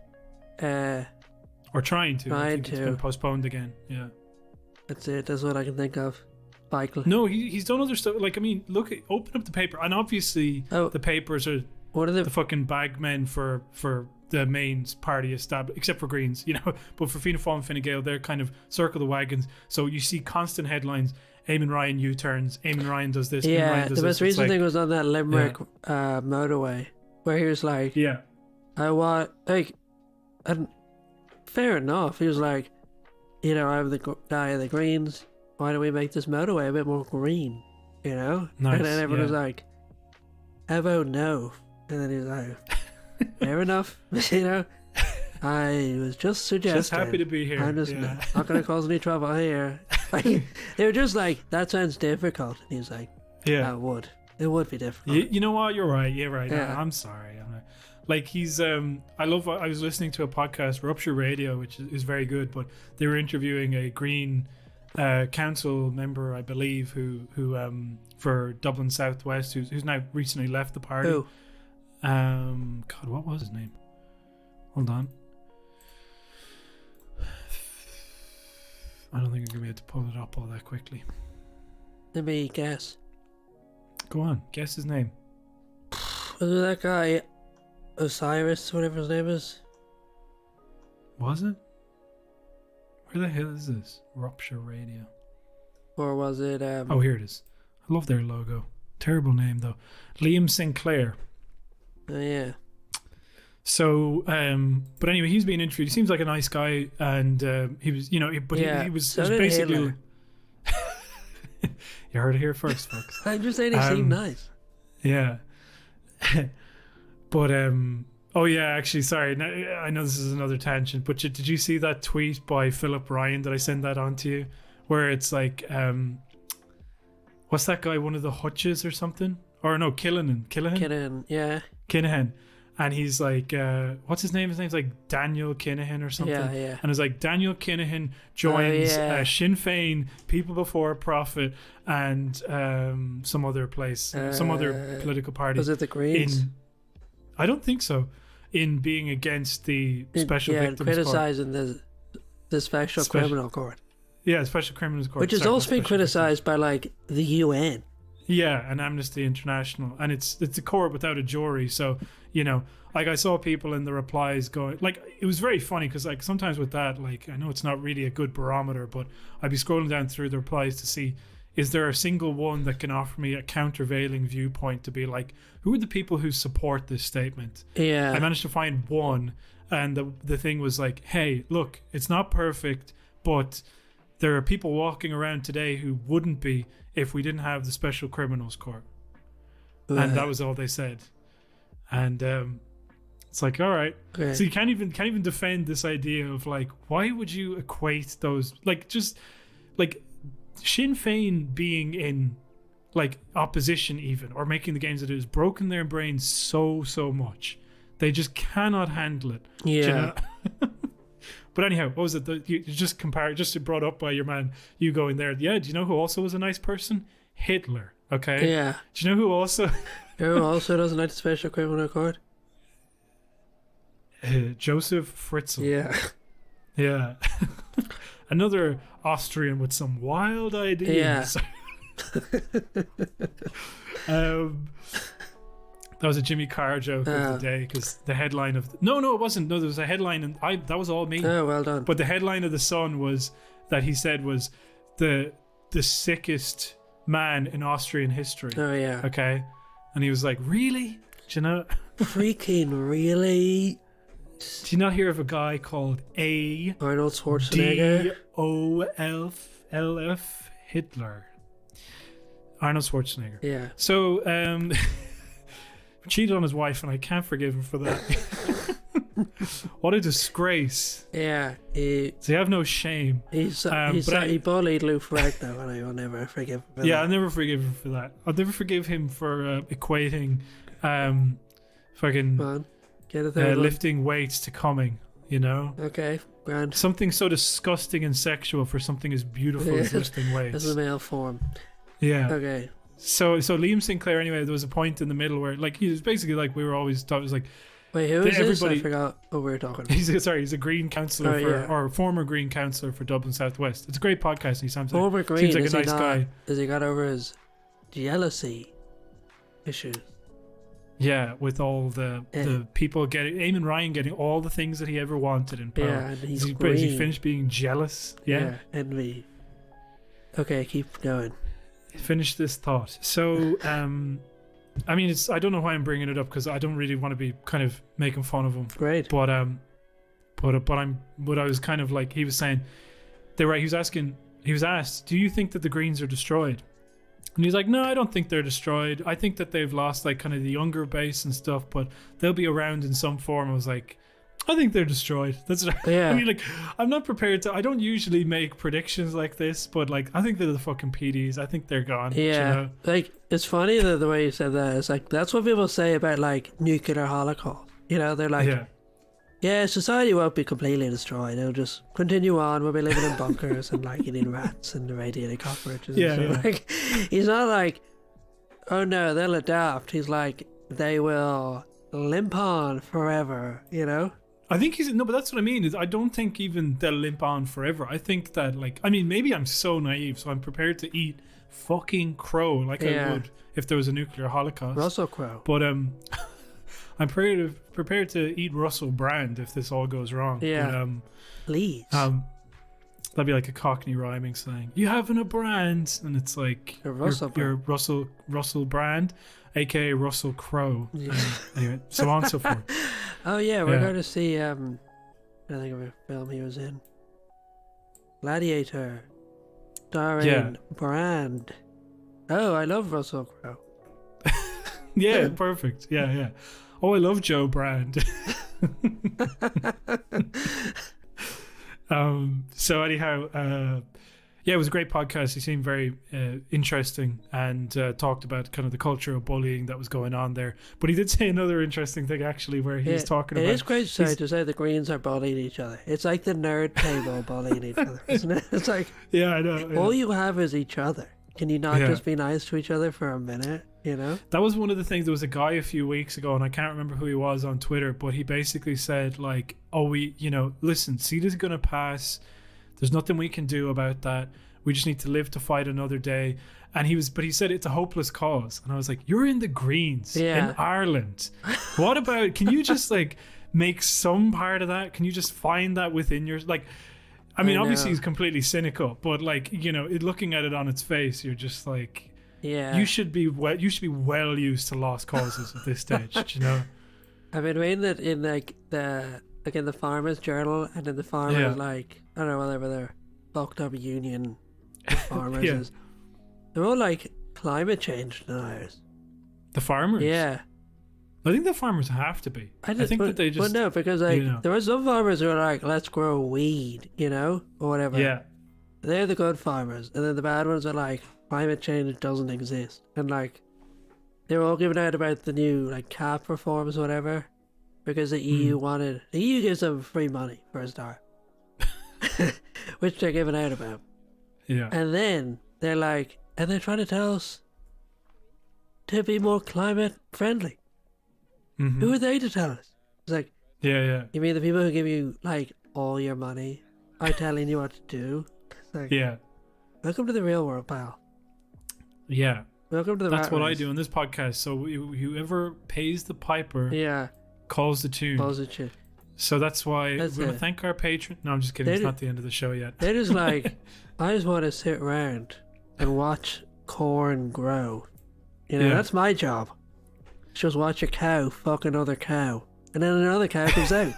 or trying to. I think to. It's been postponed again. Yeah, that's it. That's what I can think of. Michael. No, he's done other stuff. Like, I mean, look, open up the paper, and obviously the papers are the fucking bagmen for the main party established, except for Greens, you know. But for Fianna Fáil and Fine Gael, they're kind of circle the wagons. So you see constant headlines: Eamon Ryan U-turns, Eamon Ryan does this. Yeah, Eamon Ryan does the most recent thing was on that Limerick motorway, where he was like, I want, like, and fair enough. He was like, you know, I'm the guy of the Greens. Why don't we make this motorway a bit more green? You know? Nice, and then everyone was like, how about no? And then he was like, fair enough. You know? I was just suggesting. Just happy to be here. I'm just not going to cause any trouble here. Like, they were just like, that sounds difficult. And he was like, it would. It would be difficult. You know what? You're right. You're right. Yeah. No, I'm sorry. Like, he's I was listening to a podcast, Rupture Radio, which is very good, but they were interviewing a Green council member, I believe, who for Dublin Southwest, who's now recently left the party. Who? God, what was his name? Hold on. I don't think I'm gonna be able to pull it up all that quickly. Let me guess. Go on, guess his name. Was it that guy, Osiris, whatever his name is? Was it? Where the hell is this? Rupture Radio. Or was it... oh, here it is. I love their logo. Terrible name, though. Liam Sinclair. Oh, yeah. So, but anyway, he's being interviewed. He seems like a nice guy, and he was, you know, he was basically... You heard it here first, folks. I'm just saying he seemed nice. Yeah. But, oh yeah, actually, sorry. I know this is another tangent, but did you see that tweet by Philip Ryan? Did I send that on to you? Where it's like, what's that guy? One of the Hutches or something? Or no, Kinahan, yeah. Kinahan. And he's like, what's his name? His name's like Daniel Kinahan or something. Yeah. And it's like, Daniel Kinahan joins Sinn Féin, People Before Profit, and some other place, some other political party. Was it the Greens? I don't think so. In being against the Special Victims Court. criticising the Special Criminal Court. Yeah, Special Criminals Court. Which has also been criticised by, like, the UN. Yeah, and Amnesty International. And it's a court without a jury. So, you know, like, I saw people in the replies going... Like, it was very funny because, like, sometimes with that, like, I know it's not really a good barometer, but I'd be scrolling down through the replies to see, is there a single one that can offer me a countervailing viewpoint to be like, who are the people who support this statement? Yeah. I managed to find one, and the thing was like, hey, look, it's not perfect, but there are people walking around today who wouldn't be if we didn't have the Special Criminals Court. And that was all they said. And it's like, all right. Okay. So you can't even defend this idea of like, why would you equate those, like, just like Sinn Féin being in like opposition even, or making the games that it has broken their brains so much. They just cannot handle it. Yeah. You know? But anyhow, what was it? You just brought up by your man, you going there. Yeah, do you know who also was a nice person? Hitler. Okay. Yeah. Do you know who also? Who also doesn't like the Special Criminal Court? Joseph Fritzl. Yeah. Yeah. Another Austrian with some wild ideas. Yeah. That was a Jimmy Carr joke of the day, because the headline of no, it wasn't. No, there was a headline, and that was all me. Oh, well done. But the headline of the Sun was that he said was the sickest man in Austrian history. Oh yeah. Okay, and he was like, really? Do you know? Freaking really? Do you not hear of a guy called Arnold Schwarzenegger? DOLF Hitler? Arnold Schwarzenegger. Yeah. So, cheated on his wife, and I can't forgive him for that. What a disgrace. Yeah. So you have no shame. He bullied Lou Ferrigno, and I will never forgive him for that. I'll never forgive him for that. I'll never forgive him for equating fucking Man, get it there. lifting weights to coming, you know? Okay, grand. Something so disgusting and sexual for something as beautiful as lifting weights. As a male form. Yeah. Okay. So Liam Sinclair, anyway, there was a point in the middle where, like, he was basically like, we were always thought it was like, wait, who is this? everybody- I forgot what we were talking about. he's a Green councillor or former Green councillor for Dublin Southwest. It's a great podcast. He sounds Former like, Green, seems like is a nice he not, guy. Has he got over his jealousy issues? Yeah, with all the people getting, Eamon Ryan getting all the things that he ever wanted in power. Yeah, and he's Is he green. finished being jealous? Yeah. Envy. Okay, keep going. Finish this thought. So, I mean, I don't know why I'm bringing it up, because I don't really want to be kind of making fun of him. Great. But I was kind of like, he was saying, he was asked, do you think that the Greens are destroyed? And he's like, no, I don't think they're destroyed. I think that they've lost like kind of the younger base and stuff, but they'll be around in some form. I was like, I think they're destroyed. That's Yeah. I mean, like, I'm not prepared to. I don't usually make predictions like this, but like, I think they're the fucking PDs. I think they're gone. Yeah, you know? like, it's funny that the way you said that. It's like, that's what people say about like nuclear holocaust. You know, they're like, yeah, society won't be completely destroyed. It'll just continue on. We'll be living in bunkers and like eating rats and irradiating cockroaches. Yeah, and stuff. Like, he's not like, oh no, they'll adapt. He's like, they will limp on forever. You know. I think but that's what I mean. Is I don't think even they'll limp on forever. I think that, like, I mean, maybe I'm so naive, so I'm prepared to eat fucking crow like I would if there was a nuclear holocaust. Russell Crowe. But I'm prepared to eat Russell Brand if this all goes wrong. Yeah. But, Please. that'd be like a Cockney rhyming slang. You having a brand, and it's like A Russell you're Russell Brand, aka Russell Crowe. Yeah. Anyway, so on and so forth. Oh yeah, we're going to see. I think of a film he was in. Gladiator, starring Brand. Oh, I love Russell Crowe. Yeah, perfect. Yeah. Oh, I love Joe Brand. So anyhow, it was a great podcast. He seemed very interesting and talked about kind of the culture of bullying that was going on there. But he did say another interesting thing, actually, where he was talking about... It is great to say the Greens are bullying each other. It's like the nerd table bullying each other, isn't it? It's like... Yeah, I know. Yeah. All you have is each other. Can you not just be nice to each other for a minute, you know? That was one of the things. There was a guy a few weeks ago, and I can't remember who he was on Twitter, but he basically said, like, listen, CETA is going to pass. There's nothing we can do about that. We just need to live to fight another day. And he said it's a hopeless cause. And I was like, you're in the Greens in Ireland. What about, can you just like make some part of that? Can you just find that within your, like, I mean, obviously he's completely cynical, but like, looking at it on its face, you're just like, you should be well used to lost causes at this stage, you know? I've been reading it in like in the Farmers Journal and in the Farmers like, I don't know, whatever their fucked up union of farmers is. They're all like climate change deniers. The farmers? Yeah. I think the farmers have to be. I think that they just... But no, because like, there were some farmers who are like, let's grow weed, or whatever. Yeah. They're the good farmers. And then the bad ones are like, climate change doesn't exist. And like, they were all giving out about the new like cap reforms or whatever, because the EU wanted, the EU gives them free money for a start, which they're giving out about. Yeah. And then they're like, and they're trying to tell us to be more climate friendly. Who are they to tell us? It's like, yeah. you mean the people who give you like all your money are telling you what to do? It's like, Yeah. welcome to the real world, pal. Yeah. Welcome to the That's rat what I race. do in this podcast. So whoever pays the piper Yeah, calls the tune. positive. So that's why That's we want it. to thank our patron. No, I'm just kidding. They It's do- not the end of the show yet. They're just like, I just want to sit around and watch corn grow. You know, Yeah. that's my job. Just watch a cow fuck another cow, and then another cow comes out.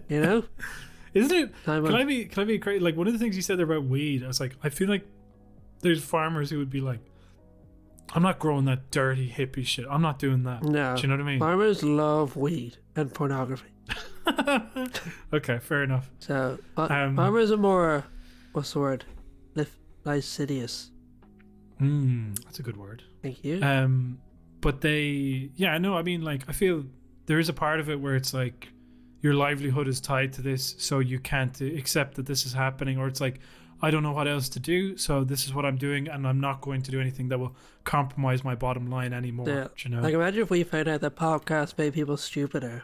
You know? Isn't it? Time Can on- I be crazy? Like, one of the things you said there about weed, I was like, I feel like there's farmers who would be like, I'm not growing that dirty hippie shit. I'm not doing that. No. Do you know what I mean? Farmers love weed and pornography. Okay, fair enough. So, farmers are more, what's the word? Licentious. That's a good word. Thank you. But I mean, like, I feel there is a part of it where it's like your livelihood is tied to this, so you can't accept that this is happening, or it's like, I don't know what else to do, so this is what I'm doing, and I'm not going to do anything that will compromise my bottom line anymore. Yeah. Do you know? Like, imagine if we found out that podcasts made people stupider.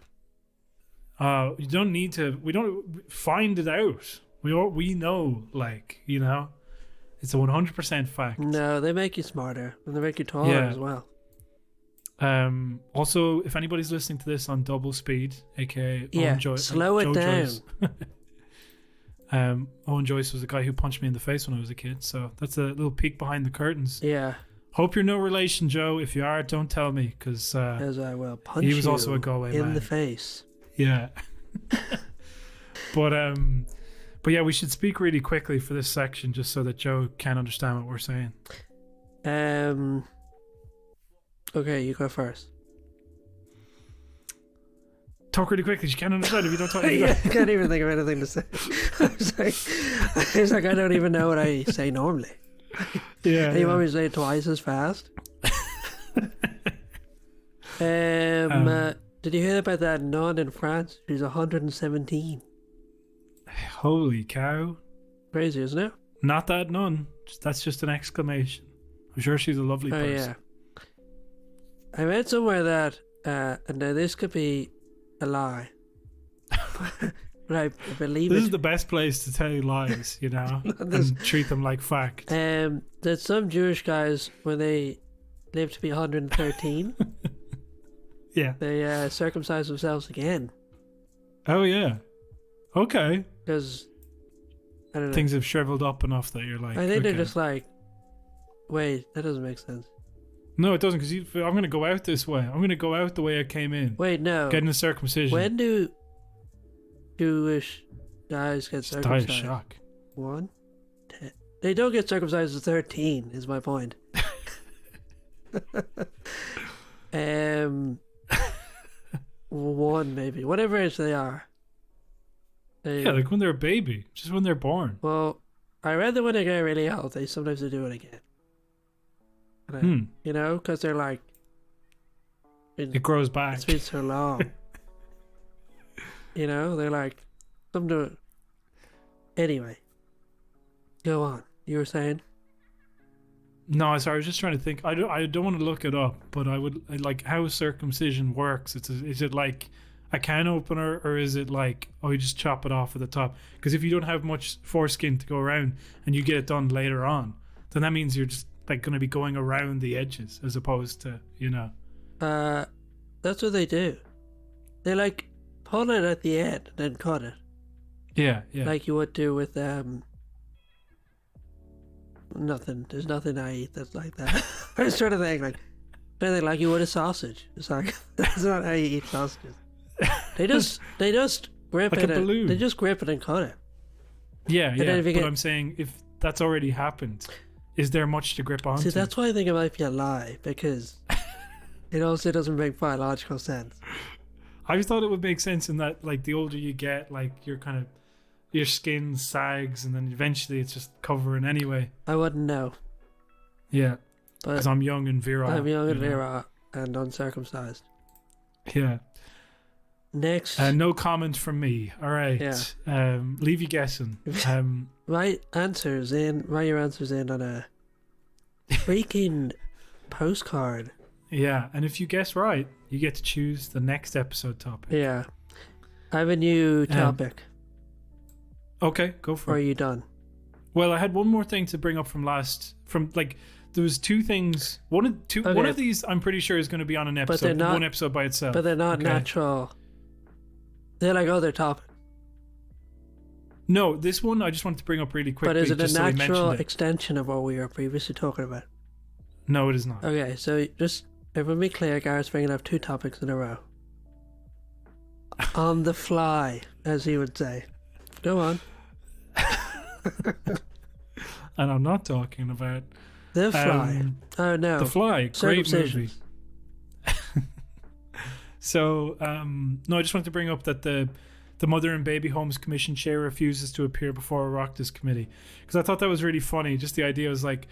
You don't need to. We don't find it out. We know, like, you know, it's a 100% fact. No, they make you smarter, and they make you taller Yeah. as well. Also, if anybody's listening to this on double speed, aka Yeah, Owen Joyce, slow it down. Owen Joyce was the guy who punched me in the face when I was a kid, so that's a little peek behind the curtains. Yeah, Hope you're no relation, Joe. If you are, don't tell me, because as I will punch he was you also a Galway in man. the face. Yeah. But yeah, we should speak really quickly for this section, just so that Joe can understand what we're saying. Okay, you go first. Talk really quickly. You can't understand if you don't talk. Yeah, I can't even think of anything to say. It's like I don't even know what I say normally. Yeah. And you want me to say it twice as fast? Did you hear about that nun in France? She's 117. Holy cow! Crazy, isn't it? Not that nun. That's just an exclamation. I'm sure she's a lovely Oh person. yeah. I read somewhere that, and now this could be a lie, but I believe This it. is the best place to tell lies, you know, and treat them like fact. That some Jewish guys, when they live to be 113, Yeah. they circumcise themselves again Oh yeah. Okay. because I don't know. Things have shriveled up enough that you're like. I think they're okay. just like, wait, that doesn't make sense. No, it doesn't, because I'm going to go out this way. I'm going to go out the way I came in. Wait, no. Getting a circumcision. When do Jewish guys get Just die of circumcised? shock. 1, 10. They don't get circumcised at 13, is my point. One maybe, whatever age they are. Yeah, like when they're a baby, just when they're born. Well, I read that when they get really old, they sometimes do it again. And you know, because they're like, It grows back. it's been so long. You know, they're like, some do it. Anyway, go on. You were saying? No, sorry, I was just trying to think. I don't want to look it up, but I would like how circumcision works. Is it like a can opener, or is it like, oh, you just chop it off at the top? Because if you don't have much foreskin to go around and you get it done later on, then that means you're just like going to be going around the edges as opposed to, you know. That's what they do. They like pull it at the end and then cut it, Yeah. like you would do with nothing. There's nothing I eat that's like that. I was trying to think like you would a sausage. It's like that's not how you eat sausages. They just grip Like it. a balloon. They just grip it and cut it. Yeah. then if you But get- I'm saying, if that's already happened, is there much to grip onto? See, that's why I think it might be a lie, because it also doesn't make biological sense. I just thought it would make sense in that, like, the older you get, like, your skin sags, and then eventually it's just covering anyway. I wouldn't know. Yeah. But Because I'm young and virile. I'm young and you know? virile and uncircumcised. Yeah. Next. No comment from me. All right. Yeah. Leave you guessing. Write your answers in on a freaking postcard. Yeah, and if you guess right, you get to choose the next episode topic. Yeah. I have a new topic. Okay, go for Or are it. you done? Well, I had one more thing to bring up there was two things. One of these I'm pretty sure is going to be on an episode, one episode by itself. But they're not natural. They're like other topics. No, this one I just wanted to bring up really quickly. But is it just a so we natural mentioned it. extension of what we were previously talking about? No, it is not. Okay, so just everyone be clear, Gareth's bringing up 2 topics in a row. On the fly, as he would say. Go on. And I'm not talking about The Fly. Oh no. The Fly, great movie. So, no, I just wanted to bring up that the Mother and Baby Homes Commission chair refuses to appear before a Oireachtas committee, because I thought that was really funny. Just the idea was like,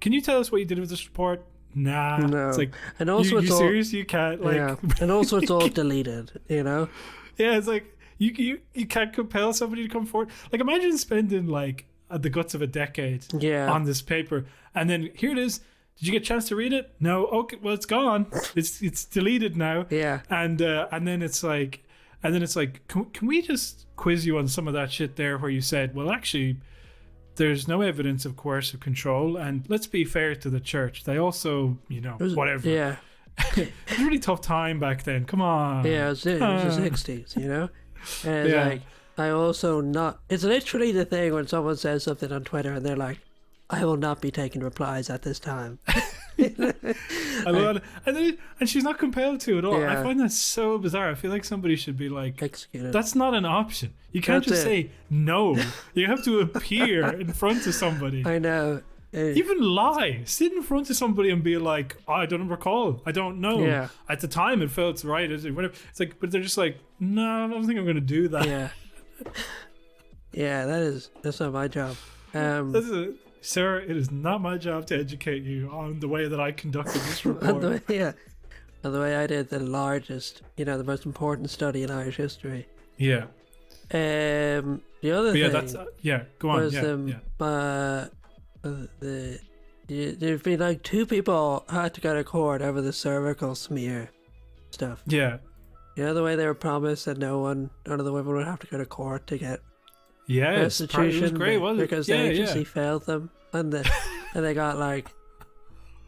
can you tell us what you did with this report? Nah. No. It's like, and also you serious? You can't, like... Yeah. And also it's all deleted, you know? Yeah, it's like, you can't compel somebody to come forward. Like, imagine spending, like, the guts of a decade on this paper, and then here it is. Did you get a chance to read it? No. Okay, well, it's gone. It's deleted now. Yeah. And then it's like, can we just quiz you on some of that shit there where you said, well, actually, there's no evidence of coercive control, and let's be fair to the church. They also, whatever. Yeah. It was a really tough time back then. Come on. Yeah, it was the 60s, you know? And it's like, I also not... It's literally the thing when someone says something on Twitter and they're like, I will not be taking replies at this time. I love it. And she's not compelled to at all. Yeah. I find that so bizarre. I feel like somebody should be like, executed. That's not an option. You can't just say no. You have to appear in front of somebody. I know. Even lie. Sit in front of somebody and be like, I don't recall. I don't know. Yeah. At the time, it felt right. Whatever. It's like, but they're just like, no, I don't think I'm going to do that. Yeah. Yeah, that's not my job. Sir, it is not my job to educate you on the way that I conducted this report. on the way I did the largest, the most important study in Irish history. Yeah. The other thing. Go on. There's been like 2 people had to go to court over the cervical smear stuff. Yeah. The way they were promised that none of the women would have to go to court to get restitution. It was great, wasn't it? Because the agency failed them, and they got like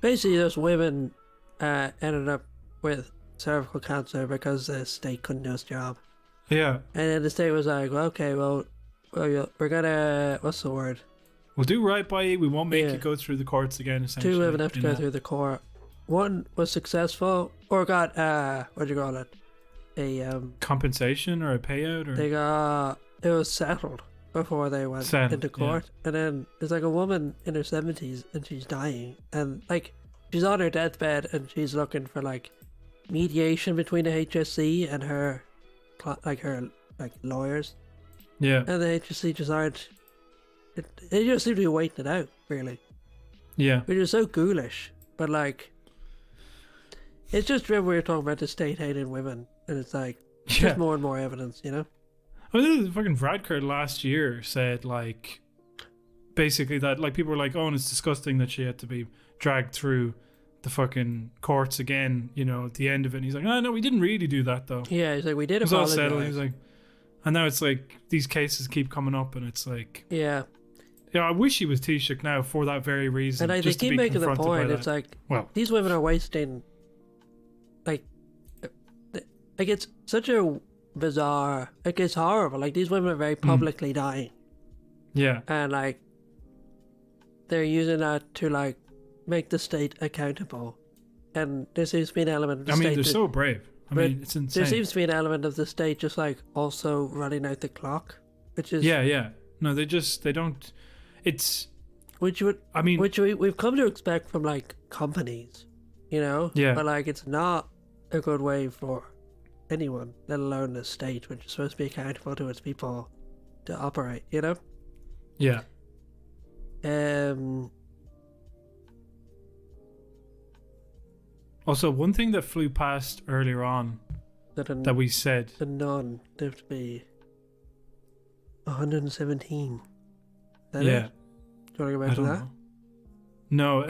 basically those women ended up with cervical cancer because the state couldn't do its job. Yeah. And then the state was like, well, okay, well we're gonna, what's the word? We'll do right by you. We won't make you go through the courts again, essentially. 2 women have to go through the court. One was successful, or got, what do you call it? A compensation or a payout? Or it was settled before they went into court. Yeah. And then there's like a woman in her 70s and she's dying. And like, she's on her deathbed and she's looking for like mediation between the HSC and her lawyers. Yeah. And the HSC just aren't... They just seem to be waiting it out, really. Yeah. Which is so ghoulish. But like... It's just, remember we were talking about the state hating women. And it's like, just more and more evidence, I mean, the fucking Radker last year said, like, basically that, like, people were like, oh, and it's disgusting that she had to be dragged through the fucking courts again, at the end of it. And he's like, oh, no, we didn't really do that, though. Yeah, he's like, we did apologize. It was all settled. He's like, and now it's like, these cases keep coming up, and it's like... Yeah. Yeah, I wish he was Taoiseach now for that very reason. And they keep making the point, it's like, these women are wasting... Like, it's such a bizarre... Like, it's horrible. Like, these women are very publicly dying. Yeah. And, like, they're using that to, like, make the state accountable. And there seems to be an element of the state... they're so brave. It's insane. There seems to be an element of the state just, like, also running out the clock, which is... Yeah. No, they don't... It's... Which we've come to expect from, like, companies, Yeah. But, like, it's not a good way for anyone, let alone the state, which is supposed to be accountable to its people, to operate, Yeah. Also, one thing that flew past earlier on that we said. The nun lived to be 117. That Yeah. it? Do you want to go back to that? Know. No.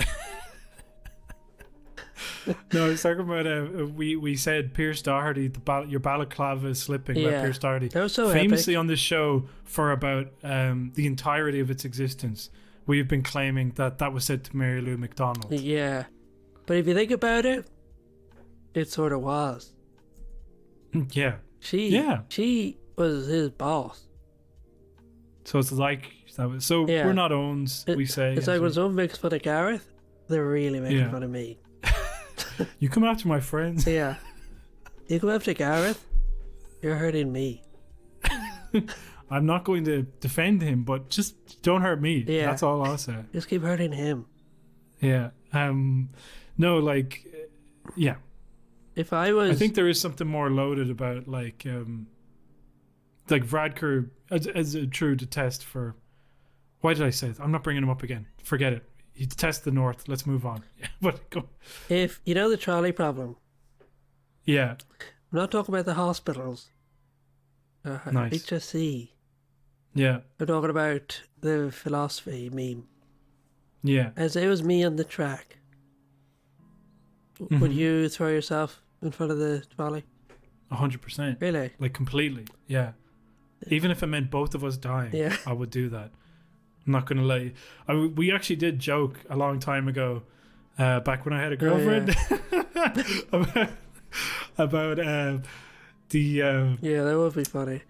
No, it's talking about we said Pierce Doherty, your balaclava is slipping by Pierce Doherty. That was so famously epic. on this show for about the entirety of its existence. We've been claiming that was said to Mary Lou McDonald. Yeah. But if you think about it, it sort of was. Yeah. She was his boss. So it's like that was we're not owns, we say. It's like when someone makes fun of Gareth, they're really making fun of me. You come after my friends. Yeah. You come after Gareth, you're hurting me. I'm not going to defend him, but just don't hurt me. Yeah. That's all I'll say. Just keep hurting him. Yeah. No, like, yeah. If I was... I think there is something more loaded about, like Radker as a true detest for... Why did I say it? I'm not bringing him up again. Forget it. He detests the North. Let's move on. Yeah, but go. If, you know the trolley problem? Yeah. I'm not talking about the hospitals. Nice. HSC. Yeah. I'm talking about the philosophy meme. Yeah. As it was me on the track. Would you throw yourself in front of the trolley? 100%. Really? Like, completely. Yeah. Even if it meant both of us dying, I would do that. I'm not going to lie. We actually did joke a long time ago, back when I had a girlfriend, about the... yeah, that would be funny.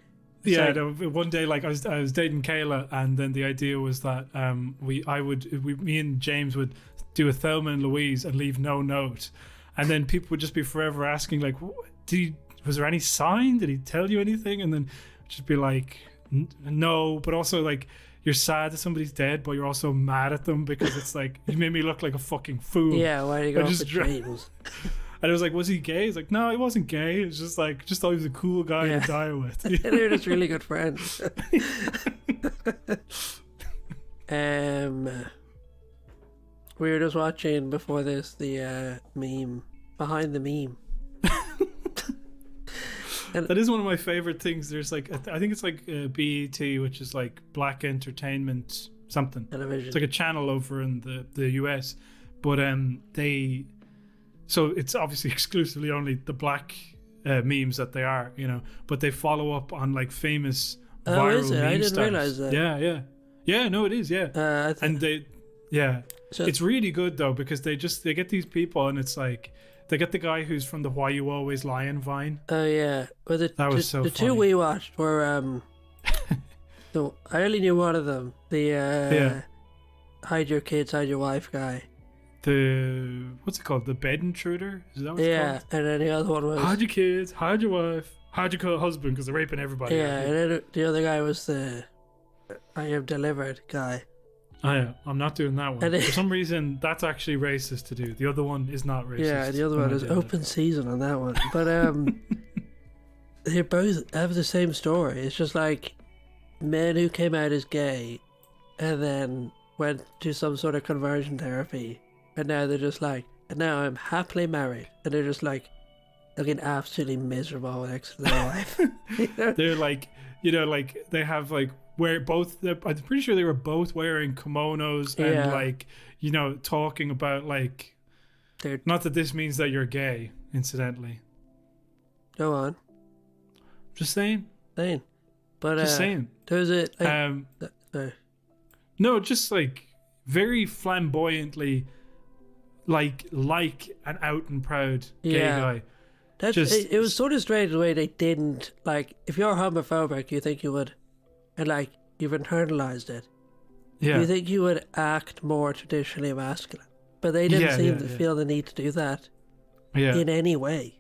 Yeah, no, one day, like I was dating Kayla, and then the idea was that me and James would do a Thelma and Louise and leave no note, and then people would just be forever asking, like, was there any sign? Did he tell you anything? And then just be like, no, but also like, you're sad that somebody's dead, but you're also mad at them because it's like, you made me look like a fucking fool. Yeah, why are you going for James? And I was like, was he gay? He's like, no, he wasn't gay. It's just like, just thought he was a cool guy to die with. They're just really good friends. We were just watching before this the meme, behind the meme. And that is one of my favorite things. There's like, I think it's like BET, which is like Black Entertainment something. Television. It's like a channel over in the US. But so it's obviously exclusively only the black memes that they are, you know, but they follow up on like famous viral is it? meme I didn't stars. realize that. Yeah, no, it is, yeah. And they, so it's really good though, because they get these people, and it's like, they get the guy who's from the Why You Always Lying Vine. Oh yeah, well, that was so the funny. two we watched were I only knew one of them. The hide your kids, hide your wife guy. The what's it called? The bed intruder? Is that what it's called? Yeah, and then the other one was hide your kids, hide your wife, hide your husband because they're raping everybody. Yeah, and then the other guy was the I am delivered guy. Oh yeah, I'm not doing that one. For some reason, that's actually racist to do. The other one is not racist. Yeah, the other one is open season on that one. But they both have the same story. It's just like men who came out as gay and then went to some sort of conversion therapy, and now they're just like, and now I'm happily married, and they're just like looking absolutely miserable next to their wife. You know? They're like, you know, like they have like where both. I'm pretty sure they were both wearing kimonos and like, you know, talking about like. Not that this means that you're gay, incidentally. Go on. Just saying. But just saying. There's a like, no, just like very flamboyantly, like an out and proud gay guy. It was sort of strange the way they didn't, like, if you're homophobic, you think you would, and like you've internalized it. Yeah. You think you would act more traditionally masculine, but they didn't seem to feel the need to do that. In any way.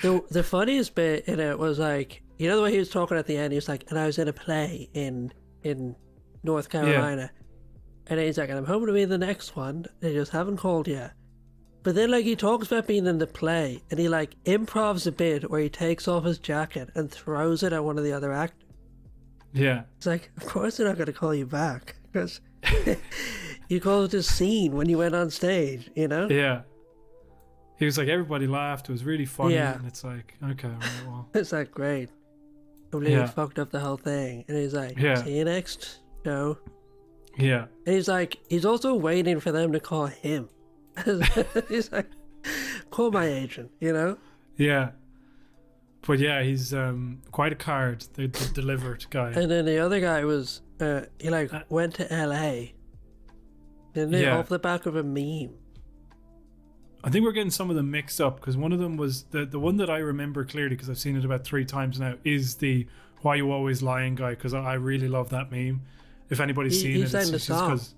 The funniest bit in it was like, you know the way he was talking at the end, he was like, and I was in a play in North Carolina, and he's like, and I'm hoping to be in the next one, they just haven't called yet. But then like he talks about being in the play, and he like improvs a bit where he takes off his jacket and throws it at one of the other actors. Yeah. It's like, of course they're not going to call you back, because you called it a scene when you went on stage, you know? Yeah. he was like, everybody laughed. It was really funny. Yeah. And it's like, okay, right, well. It's like, great. Completely Yeah. fucked up the whole thing. And he's like, Yeah. see you next show. Yeah. And he's like, he's also waiting for them to call him. He's like, call my agent, you know? Yeah. But yeah, he's quite a card, the delivered guy. And then the other guy was, he like went to LA. Didn't he? Yeah. Off the back of a meme. I think we're getting some of them mixed up because one of them was the one that I remember clearly because I've seen it about 3 times now is the "Why You Always Lying" guy because I really love that meme. If anybody's seen He it, sang the it's just song. because.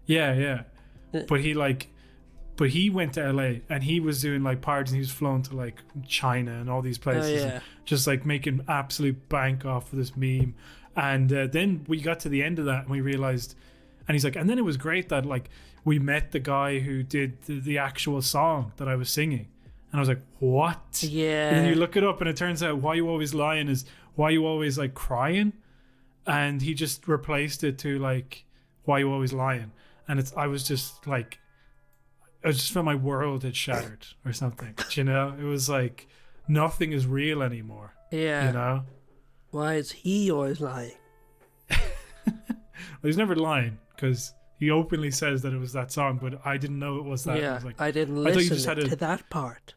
Yeah. But he went to LA and he was doing like parties and he was flown to like China and all these places, yeah. and just like making absolute bank off of this meme. And then we got to the end of that and we realized, and he's like, and then it was great that like we met the guy who did the actual song that I was singing. And I was like, what? Yeah. And then you look it up and it turns out "Why You Always Lying" is "Why You Always like crying," and he just replaced it to like "Why You Always Lying," and I just felt my world had shattered or something. You know, it was like nothing is real anymore. Yeah. You know, Why is he always lying? well, he's never lying because he openly says that it was that song, but I didn't know it was that. Yeah, I was like, I didn't I thought you listen just had to that part.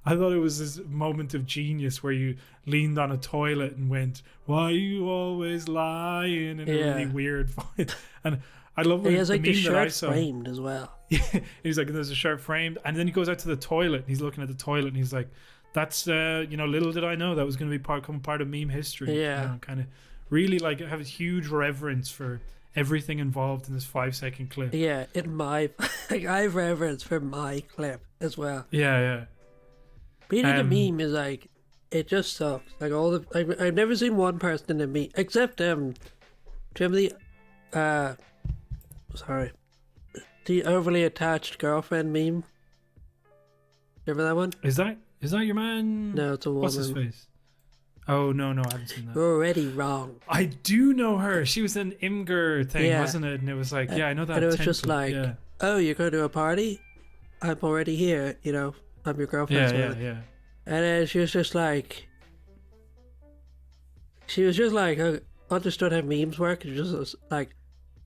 I thought it was this moment of genius where you leaned on a toilet and went, "Why you always lying?" in a really weird voice. And I love He has like the meme that I shirt saw. framed as well. Yeah, he's like, there's a shirt framed, and then he goes out to the toilet and he's looking at the toilet and he's like, "That's little did I know that was going to become part of meme history." Yeah. You know, kind of really like have a huge reverence for everything involved in this 5-second clip. Yeah, in my like I have reverence for my clip as well. Yeah. Being in a meme is like, it just sucks. Like all the I've never seen one person in a meme except do you remember the overly attached girlfriend meme? Remember that one? Is that your man? No, it's a woman. What's his face? Oh no, I haven't seen that. You're already wrong. I do know her. She was an Imgur thing, wasn't it? And it was like, I know that. And it was just template. like, yeah. oh, you're going to a party? I'm already here, you know. I'm your girlfriend. Yeah. And then she was just like, I understood how memes work. It was like,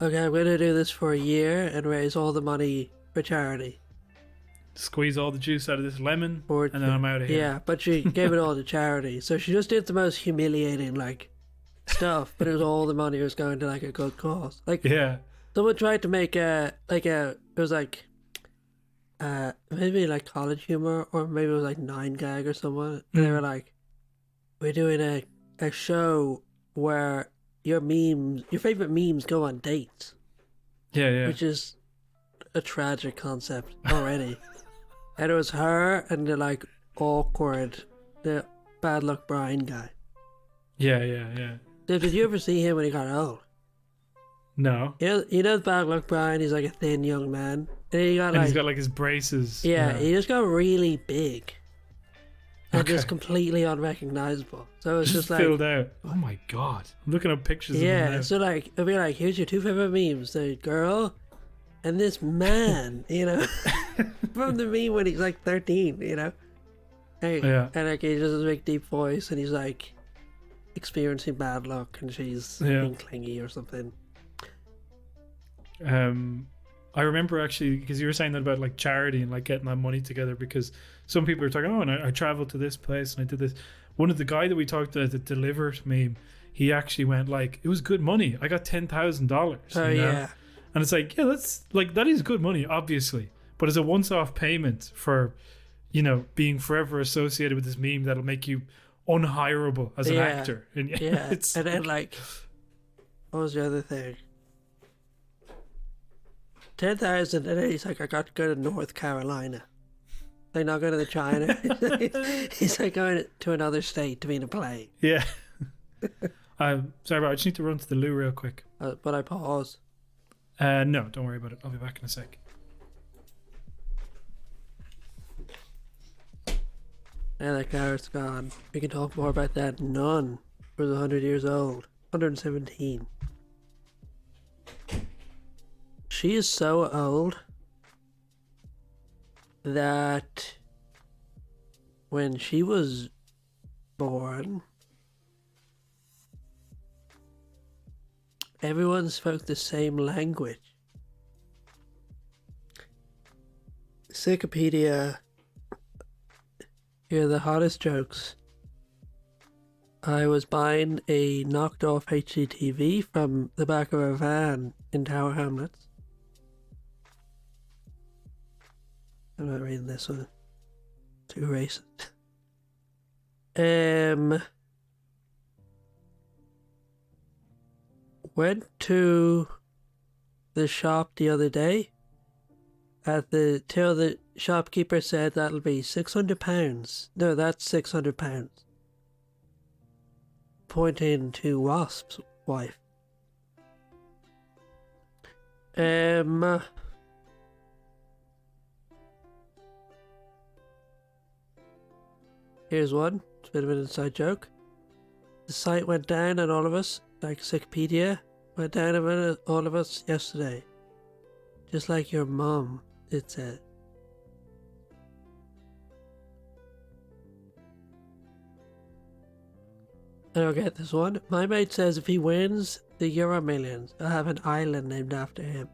okay, I'm going to do this for a year and raise all the money for charity. Squeeze all the juice out of this lemon, and then I'm out of here. Yeah, but she gave it all to charity. So she just did the most humiliating, like, stuff, but it was all the money was going to, like, a good cause. Like, Yeah. someone tried to make it was like, maybe like college humor, or maybe it was like 9gag or someone. And they were like, we're doing a show where your favorite memes go on dates. Yeah. Which is a tragic concept already. And it was her and the like awkward, the Bad Luck Brian guy. Yeah. So did you ever see him when he got old? No. You know Bad Luck Brian, he's like a thin young man. And he's got like his braces. Yeah, he just got really big. And just completely unrecognizable. So it's just like filled out. Oh my god. I'm looking up pictures of him now. So like it'll be like, here's your 2 favorite memes, the girl and this man, you know. From the meme when he's like 13, you know. And like he just has a big deep voice and he's like experiencing bad luck and she's being clingy or something. I remember actually, because you were saying that about like charity and like getting that money together, because some people are talking, and I traveled to this place and I did this. One of the guy that we talked to that delivered meme, he actually went like, it was good money. I got $10,000. Oh yeah. And it's like, that's like, that is good money, obviously, but as a once-off payment for, being forever associated with this meme that'll make you unhireable as an actor. And and then like, what was the other thing? 10,000, and then he's like, I got to go to North Carolina. Like, not going to China. He's like going to another state to be in a plane. Yeah. Sorry, bro, I just need to run to the loo real quick. But I pause. No, don't worry about it. I'll be back in a sec. Yeah, that carrot's gone. We can talk more about that nun who was 100 years old. 117. She is so old. that when she was born, everyone spoke the same language. Wikipedia, here are the hottest jokes. I was buying a knocked off HDTV from the back of a van in Tower Hamlets. I'm not reading this one. Too racist. Went to the shop the other day. Till the shopkeeper said that'll be £600. No, that's £600. Pointing to Wasp's wife. Here's one. It's a bit of an inside joke. The site went down on all of us, like Wikipedia went down on all of us yesterday. Just like your mum, it said. I don't get this one. My mate says if he wins the Euro Millions, I'll have an island named after him.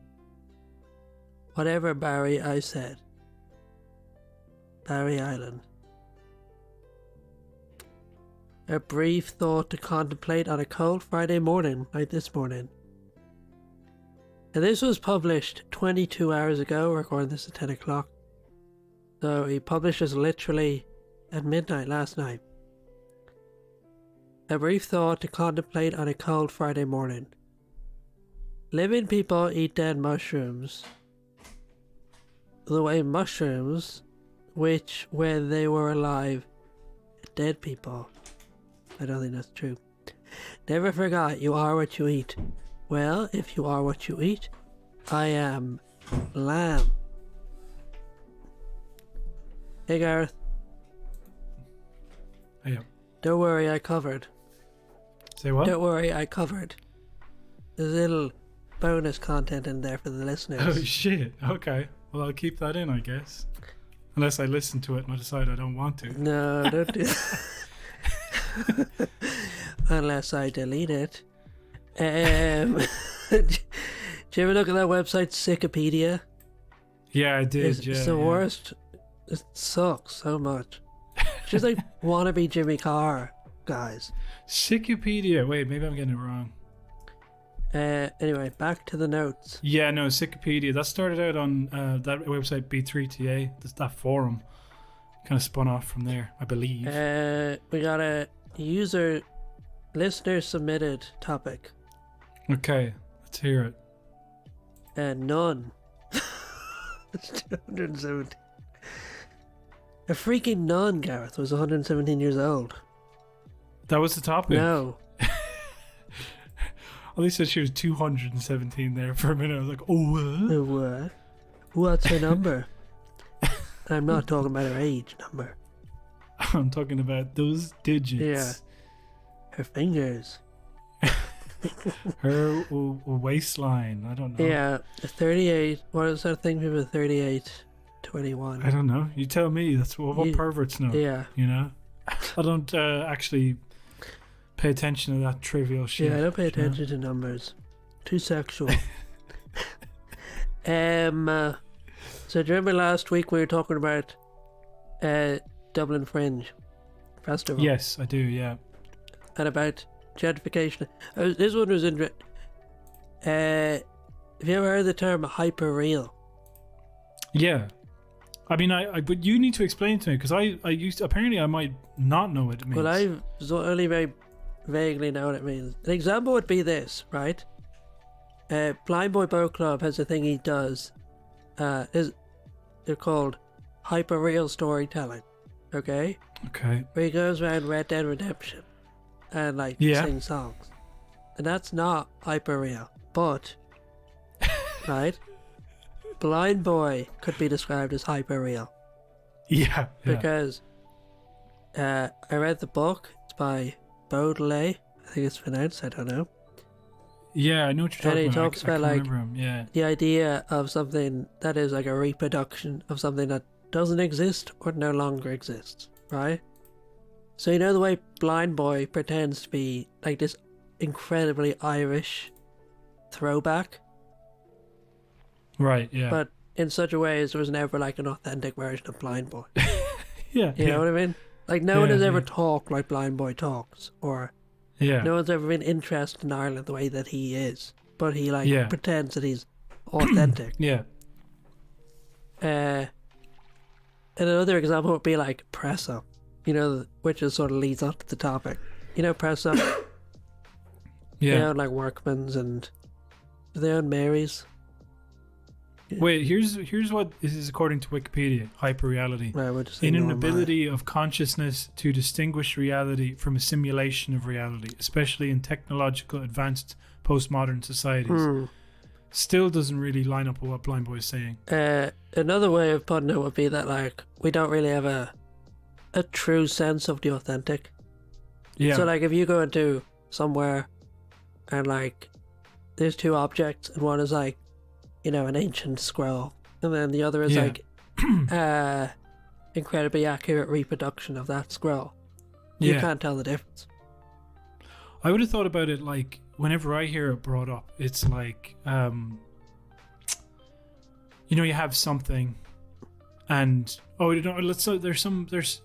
Whatever, Barry, I said. Barry Island. A brief thought to contemplate on a cold Friday morning, like this morning. And this was published 22 hours ago, recording this at 10 o'clock. So he published this literally at midnight last night. A brief thought to contemplate on a cold Friday morning. Living people eat dead mushrooms the way mushrooms, which when they were alive, dead people. I don't think that's true. Never forgot you are what you eat. Well, if you are what you eat, I am lamb. Hey Gareth. I am. Don't worry, I covered. Say what? Don't worry, I covered. There's a little bonus content in there for the listeners. Oh shit, okay. Well, I'll keep that in, I guess. Unless I listen to it and I decide I don't want to. No, don't do that. Unless I delete it. Do you ever look at that website, Wikipedia? Yeah, I did. It's the worst. It sucks so much. It's just like wannabe Jimmy Carr guys. Wikipedia. Wait, maybe I'm getting it wrong. Anyway, back to the notes. Yeah, no, Wikipedia. That started out on that website B3TA. That forum kind of spun off from there, I believe. We got a listener submitted topic. Okay, let's hear it. None. It's 217. A freaking nun, Gareth, was 117 years old. That was the topic? No. At least said she was 217 there for a minute. I was like, oh, what? What's her number? I'm not talking about her age number. I'm talking about those digits. Yeah. Her fingers. Her waistline. I don't know. Yeah, 38. What is that thing people 38, 21? I don't know. You tell me. That's what perverts know. Yeah. You know? I don't actually pay attention to that trivial shit. Yeah, I don't pay attention to numbers. Too sexual. So do you remember last week we were talking about Dublin Fringe Festival? Yes, I do, yeah. And about gentrification. This one was interesting. Have you ever heard the term hyper-real? Yeah. I mean, but you need to explain it to me, because apparently I might not know what it means. Well, I only very vaguely know what it means. An example would be this, right? Blind Boy Boat Club has a thing he does. They're called hyper-real storytelling. Okay? Okay. Where he goes around Red Dead Redemption and sing songs. And that's not hyper-real. But, right? Blind Boy could be described as hyper-real. Yeah. Because I read the book. It's by Baudelaire. I think it's pronounced. I don't know. Yeah, I know what you're talking about. And he talks about the idea doesn't exist or no longer exists, right? So you know the way Blind Boy pretends to be like this incredibly Irish throwback? Right, yeah. But in such a way as there was never like an authentic version of Blind Boy. Yeah. You know what I mean? Like no one Yeah, has ever yeah. talked like Blind Boy talks, or Yeah. no one's ever been interested in Ireland the way that he is. But he like Yeah. pretends that he's authentic. Yeah. And another example would be like Press Up, you know, which is sort of leads up to the topic. You know, Press Up, they Yeah. own like Workman's and do they own Mary's? Wait, here's what this is according to Wikipedia. Hyperreality. Right, we'll just In an ignore ability of consciousness to distinguish reality from a simulation of reality, especially in technological advanced postmodern societies. Still doesn't really line up with what Blind Boy is saying. Another way of putting it would be that like we don't really have a true sense of the authentic. Yeah. So like if you go into somewhere and like there's two objects and one is like, you know, an ancient scroll and then the other is Yeah. like incredibly accurate reproduction of that scroll. You Yeah. can't tell the difference. I would have thought about it like whenever I hear it brought up, it's like, you know, you have something, and you know, there's.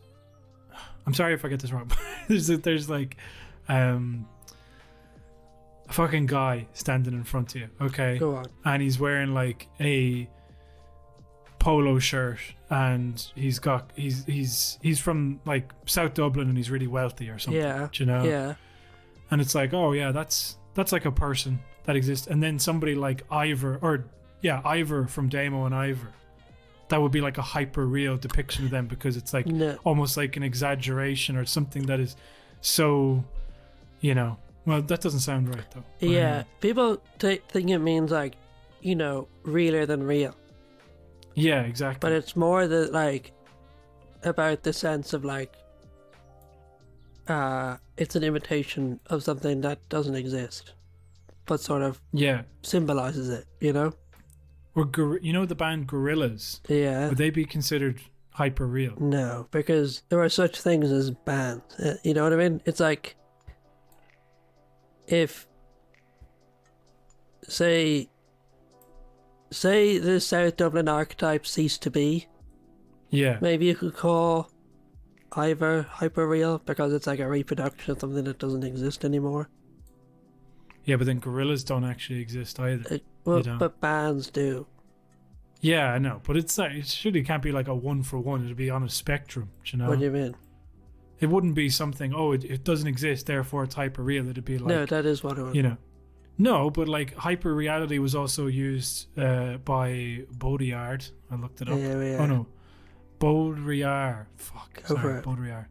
I'm sorry if I get this wrong. But there's like, a fucking guy standing in front of you, okay, Go on. and he's wearing like a polo shirt, and he's from like South Dublin, and he's really wealthy or something. Yeah. Do you know? Yeah. And it's like, oh yeah, that's like a person that exists. And then somebody like Ivor from Damo and Ivor, that would be like a hyper real depiction of them, because it's like No. almost like an exaggeration or something that is so, you know. Well, that doesn't sound right though. But Yeah. anyway. People think it means like, you know, realer than real. Yeah, exactly. But it's more that like about the sense of like it's an imitation of something that doesn't exist, but sort of yeah. symbolizes it, you know? You know the band Gorillaz? Yeah. Would they be considered hyper real? No, because there are such things as bands. You know what I mean? It's like if say the South Dublin archetype ceased to be, Yeah. maybe you could call Ivor hyperreal because it's like a reproduction of something that doesn't exist anymore. Yeah, but then Gorillaz don't actually exist either. Well, You don't. but bands do. Yeah, I know, but it's like, it surely can't be like a 1-for-1. It'd be on a spectrum, do you know? What do you mean? It wouldn't be something. Oh, it doesn't exist, therefore it's hyper real. It'd be like, No, that is what it would. you know, no, but like hyper reality was also used by Baudrillard. I looked it up. Yeah. Oh no, Baudrillard. Fuck, Go for sorry, it. Baudrillard.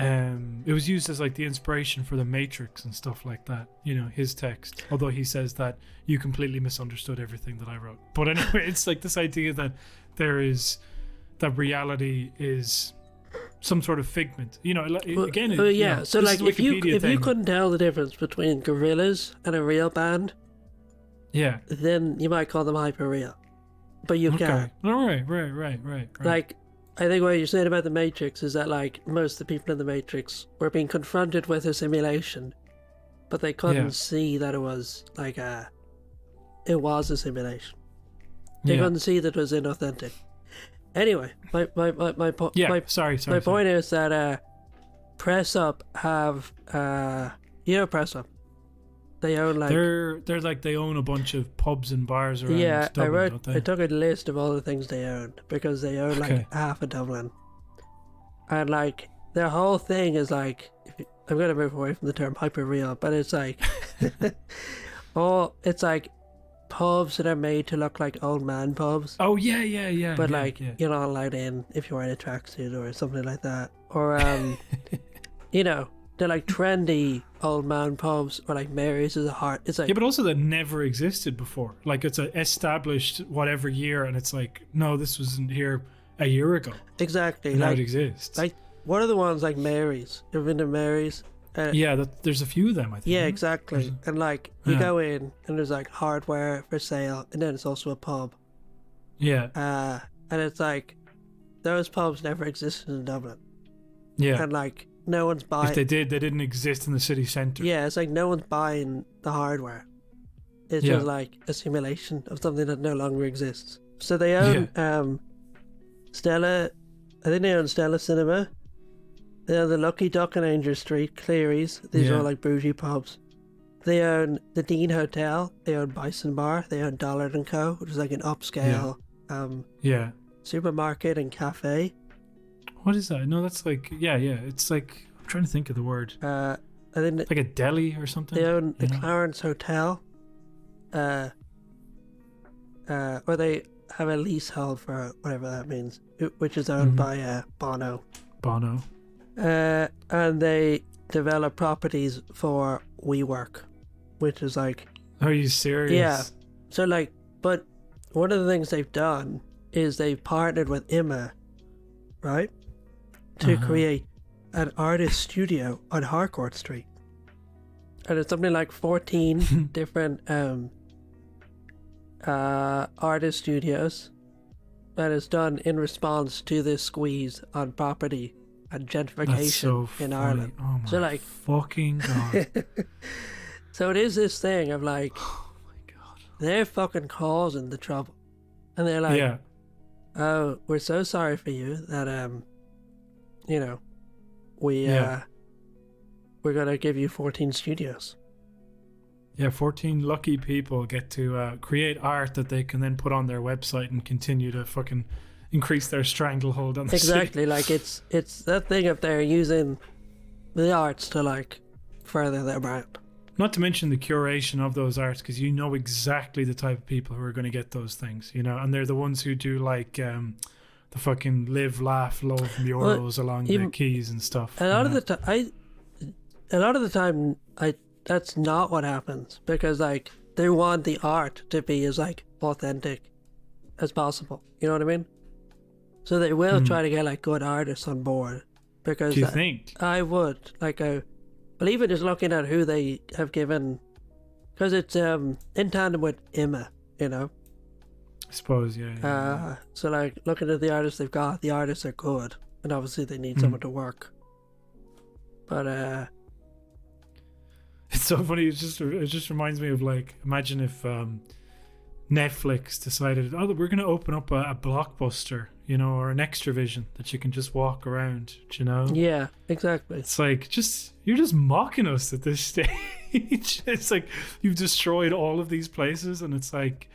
It was used as like the inspiration for the Matrix and stuff like that. You know, his text. Although he says that you completely misunderstood everything that I wrote. But anyway, it's like this idea that that reality is some sort of figment. You know, again. Yeah. You know, So this like, is a if Wikipedia you thing. couldn't tell the difference between Gorillaz and a real band, Yeah. then you might call them hyperreal. But you Okay. can't. All right. Like, I think what you're saying about the Matrix is that like most of the people in the Matrix were being confronted with a simulation, but they couldn't Yeah. see that it was like it was a simulation. They Yeah. couldn't see that it was inauthentic. Anyway, my Yeah. Sorry. my point is that Press Up have you know Press Up. They own like they're like they own a bunch of pubs and bars around yeah. Dublin, don't they? I took a list of all the things they own because they own Okay. like half of Dublin, and like their whole thing is like I'm gonna move away from the term hyper real, but it's like it's like pubs that are made to look like old man pubs. Oh yeah. But yeah, like yeah. you're not allowed in if you're wearing a tracksuit or something like that. Or you know, they're like trendy old man pubs or like Mary's is a heart. It's like Yeah, but also that never existed before. Like it's a established whatever year, and it's like, no, this wasn't here a year ago. exactly And now like it exists. like what are the ones like Mary's? You've been to Mary's? yeah, there's a few of them, I think. Yeah, isn't there? exactly. There's And like you Yeah. go in and there's like hardware for sale, and then it's also a pub. Yeah. And it's like, those pubs never existed in Dublin. Yeah. And like, no one's buying... If they did, they didn't exist in the city centre. Yeah, it's like no one's buying the hardware. It's just like a simulation of something that no longer exists. So they own Stella... I think they own Stella Cinema. They own the Lucky Duck on Angel Street, Cleary's. These are all like bougie pubs. They own the Dean Hotel. They own Bison Bar. They own Dollard & Co., which is like an upscale supermarket and cafe. What is that? No, that's like... Yeah. It's like... I'm trying to think of the word. I think like a deli or something? They own the Clarence Hotel. Or they have a leasehold for whatever that means, which is owned by Bono. And they develop properties for WeWork, which is like... Are you serious? Yeah. So like, but one of the things they've done is they've partnered with Imma, right? To create an artist studio on Harcourt Street. And it's something like 14 different artist studios that is done in response to this squeeze on property and gentrification in Ireland. Oh my so like fucking god. So it is this thing of like, Oh my god. they're fucking causing the trouble. And they're like, oh, we're so sorry for you that you know, we're gonna give you 14 studios. Yeah, 14 lucky people get to create art that they can then put on their website and continue to fucking increase their stranglehold on the Exactly, city. like it's that thing if they're using the arts to like further their brand. Not to mention the curation of those arts, because you know exactly the type of people who are going to get those things, you know, and they're the ones who do like the fucking live, laugh, love murals along the quays and stuff. A lot of the time, that's not what happens, because like they want the art to be as like authentic as possible. You know what I mean? So they will try to get like good artists on board, because do you think? I would like well, even just looking at who they have given, because it's in tandem with Imma, you know. I suppose, yeah. So like looking at the artists they've got, the artists are good, and obviously they need someone to work. But it's so funny. It just reminds me of like, imagine if Netflix decided, oh, we're going to open up a Blockbuster, you know, or an Extravision that you can just walk around, you know? Yeah, exactly. It's like, you're just mocking us at this stage. It's like you've destroyed all of these places, and it's like,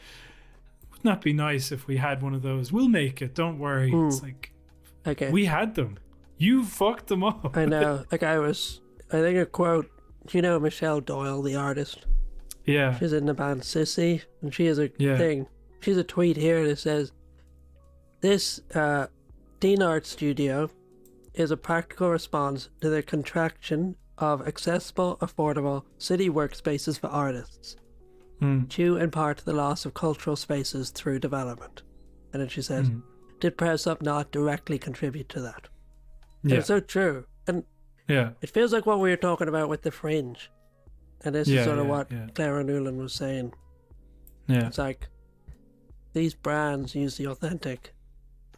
wouldn't that be nice if we had one of those? We'll make it, don't worry. It's like, okay, we had them. You fucked them up. I know. Like I think a quote, do you know Michelle Doyle, the artist? Yeah. She's in the band Sissy, and she has a thing. She has a tweet here that says, this Dean Art Studio is a practical response to the contraction of accessible, affordable city workspaces for artists, due in part to the loss of cultural spaces through development. And then she says, did Press Up not directly contribute to that? Yeah. It's so true. And it feels like what we were talking about with the Fringe. And this is sort of what Clara Newland was saying. Yeah. It's like, these brands use the authentic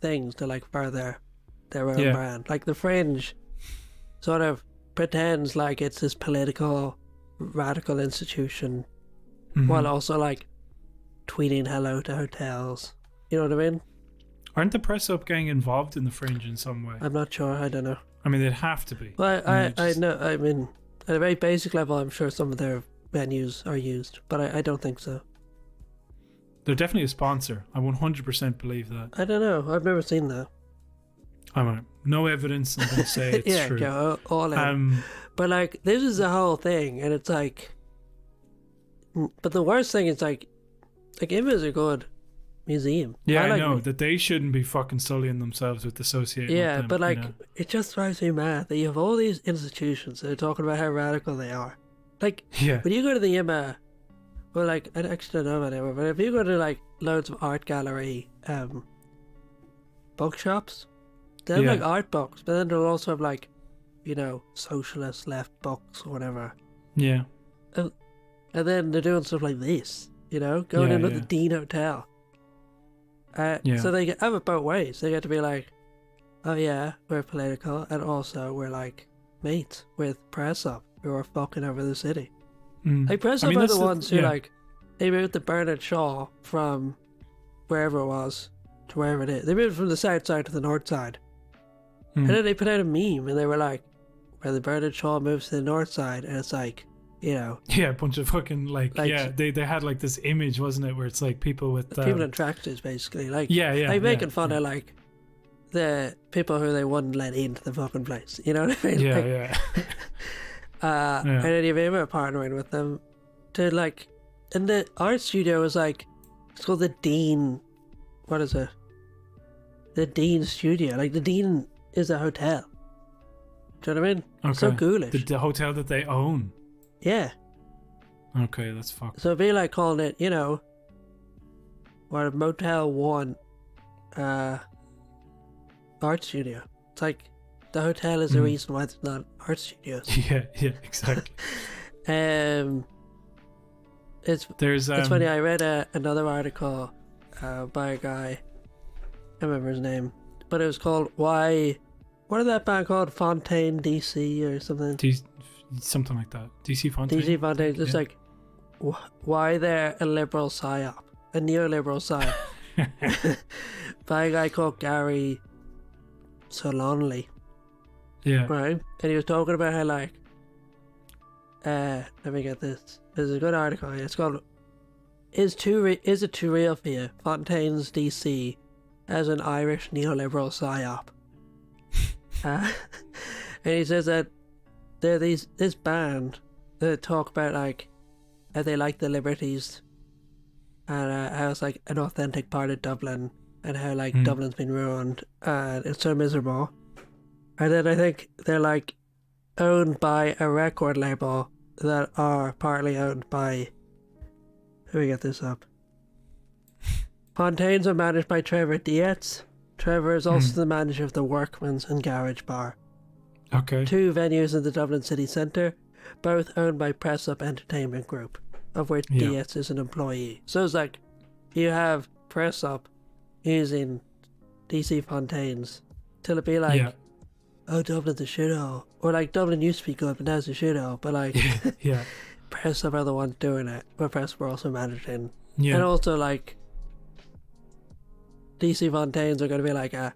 things to like further their own brand. Like the Fringe sort of pretends like it's this political, radical institution, while also like tweeting hello to hotels. You know what I mean? Aren't the Press Up gang involved in the Fringe in some way? I'm not sure. I don't know. I mean, they'd have to be. Well, I know. I mean, at a very basic level, I'm sure some of their venues are used, but I don't think so. They're definitely a sponsor. I 100% believe that. I don't know. I've never seen that. I might. No evidence. I'm going to say it's true. Yeah, all in. But like, this is the whole thing, and it's like. But the worst thing is like Imma's a good museum. Yeah, I know that they shouldn't be fucking sullying themselves with associating. Yeah, with them, but like, you know? it just drives me mad that you have all these institutions that are talking about how radical they are. Like, when you go to the Imma, well, like, I actually don't know about Imma, but if you go to like loads of art gallery bookshops, they'll have like art books, but then they'll also have like, you know, socialist left books or whatever. Yeah. And then they're doing stuff like this, you know, going into the Dean Hotel. So they have it both ways. They get to be like, oh yeah, we're political, and also we're like mates with Press Up, who are fucking over the city. Like Press Up are the ones who like, they moved the Bernard Shaw from wherever it was to wherever it is. They moved from the south side to the north side. And then they put out a meme and they were like, where the Bernard Shaw moves to the north side, and it's like, you know. Yeah, a bunch of fucking they had like this image, wasn't it, where it's like people with people in tractors basically. Like making fun of like the people who they wouldn't let into the fucking place. You know what I mean? And then you've ever partnering with them to like, and the art studio is like, it's called the Dean. What is it? The Dean Studio. Like the Dean is a hotel. Do you know what I mean? Okay. So ghoulish. The hotel that they own. Yeah. Okay, that's fucked. So it'd be like calling it, you know, what, Motel 1 art studio. It's like the hotel is the reason why it's not art studios. Yeah, exactly. It's funny, I read another article by a guy, I can't remember his name, but it was called what is that band called? Fontaine DC or something? Something like that. DC Fontaine? DC Fontaine. It's like, why they're a liberal psyop, a neoliberal psyop, by a guy called Gary Solonley. Yeah. Right? And he was talking about how, like, let me get this. There's a good article here. It's called, Is it too real for you? Fontaine's DC as an Irish neoliberal psyop. And he says that they're this band that talk about like how they like the liberties and how it's like an authentic part of Dublin and how like Dublin's been ruined and it's so miserable. And then I think they're like owned by a record label that are partly owned by, let me get this up. Fontaines are managed by Trevor Dietz. Trevor is also the manager of the Workman's and Garage Bar. Okay. 2 venues in the Dublin city centre, both owned by Press Up Entertainment Group, of which Dietz is an employee. So it's like, you have Press Up using DC Fontaines till it be like, oh, Dublin's a shithole. Or like, Dublin used to be good, but now it's a shithole. But like, Press Up are the ones doing it, but Press Up are also managing. Yeah. And also like, DC Fontaines are going to be like a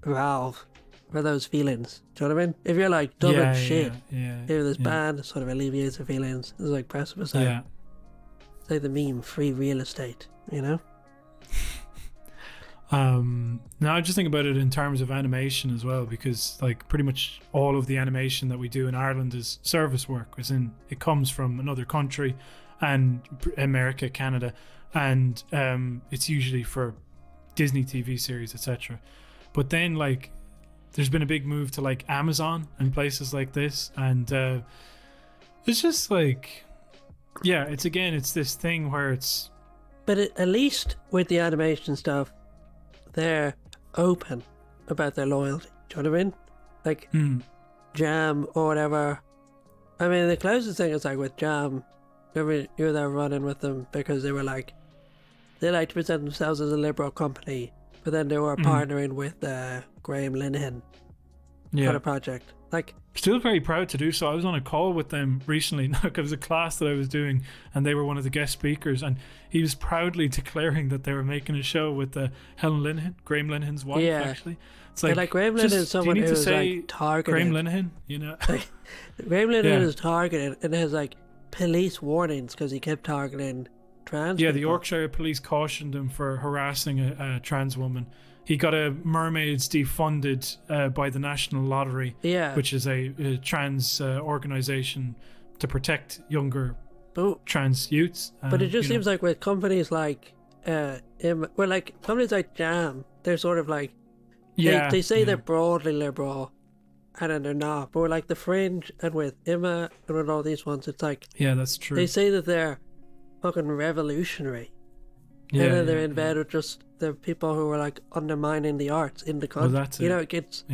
valve for those feelings. Do you know what I mean? If you're like Dublin shit, if this band sort of alleviates the feelings, it's like Press Up is like, it's like the meme, free real estate, you know? Now I just think about it in terms of animation as well, because like pretty much all of the animation that we do in Ireland is service work, as in it comes from another country, and America, Canada, and it's usually for Disney TV series, etc. But then like there's been a big move to like Amazon and places like this, and it's just like, it's this thing where it's, but at least with the animation stuff they're open about their loyalty. Do you know what I mean? Like Jam or whatever. I mean, the closest thing is like with Jam, you were there running with them because they were like, they like to present themselves as a liberal company, but then they were partnering with Graham Linehan on a project. Like, still very proud to do so. I was on a call with them recently. It was a class that I was doing, and they were one of the guest speakers, and he was proudly declaring that they were making a show with Helen Linehan, Graham Linehan's wife. Actually, it's like Graham Linehan is someone who is like targeted. Graham Linehan, you know, like, Graham Linehan is targeted and has like police warnings because he kept targeting trans people. The Yorkshire police cautioned him for harassing a trans woman. He got a Mermaids defunded by the National Lottery, which is a trans organisation to protect younger trans youths. But it just seems like with companies like, companies like Jam, they're sort of like, they say they're broadly liberal, and then they're not. But with like the Fringe and with Emma and with all these ones, it's like, that's true. They say that they're fucking revolutionary. And then they're in bed with just the people who are like undermining the arts in the country. Well, you know, it gets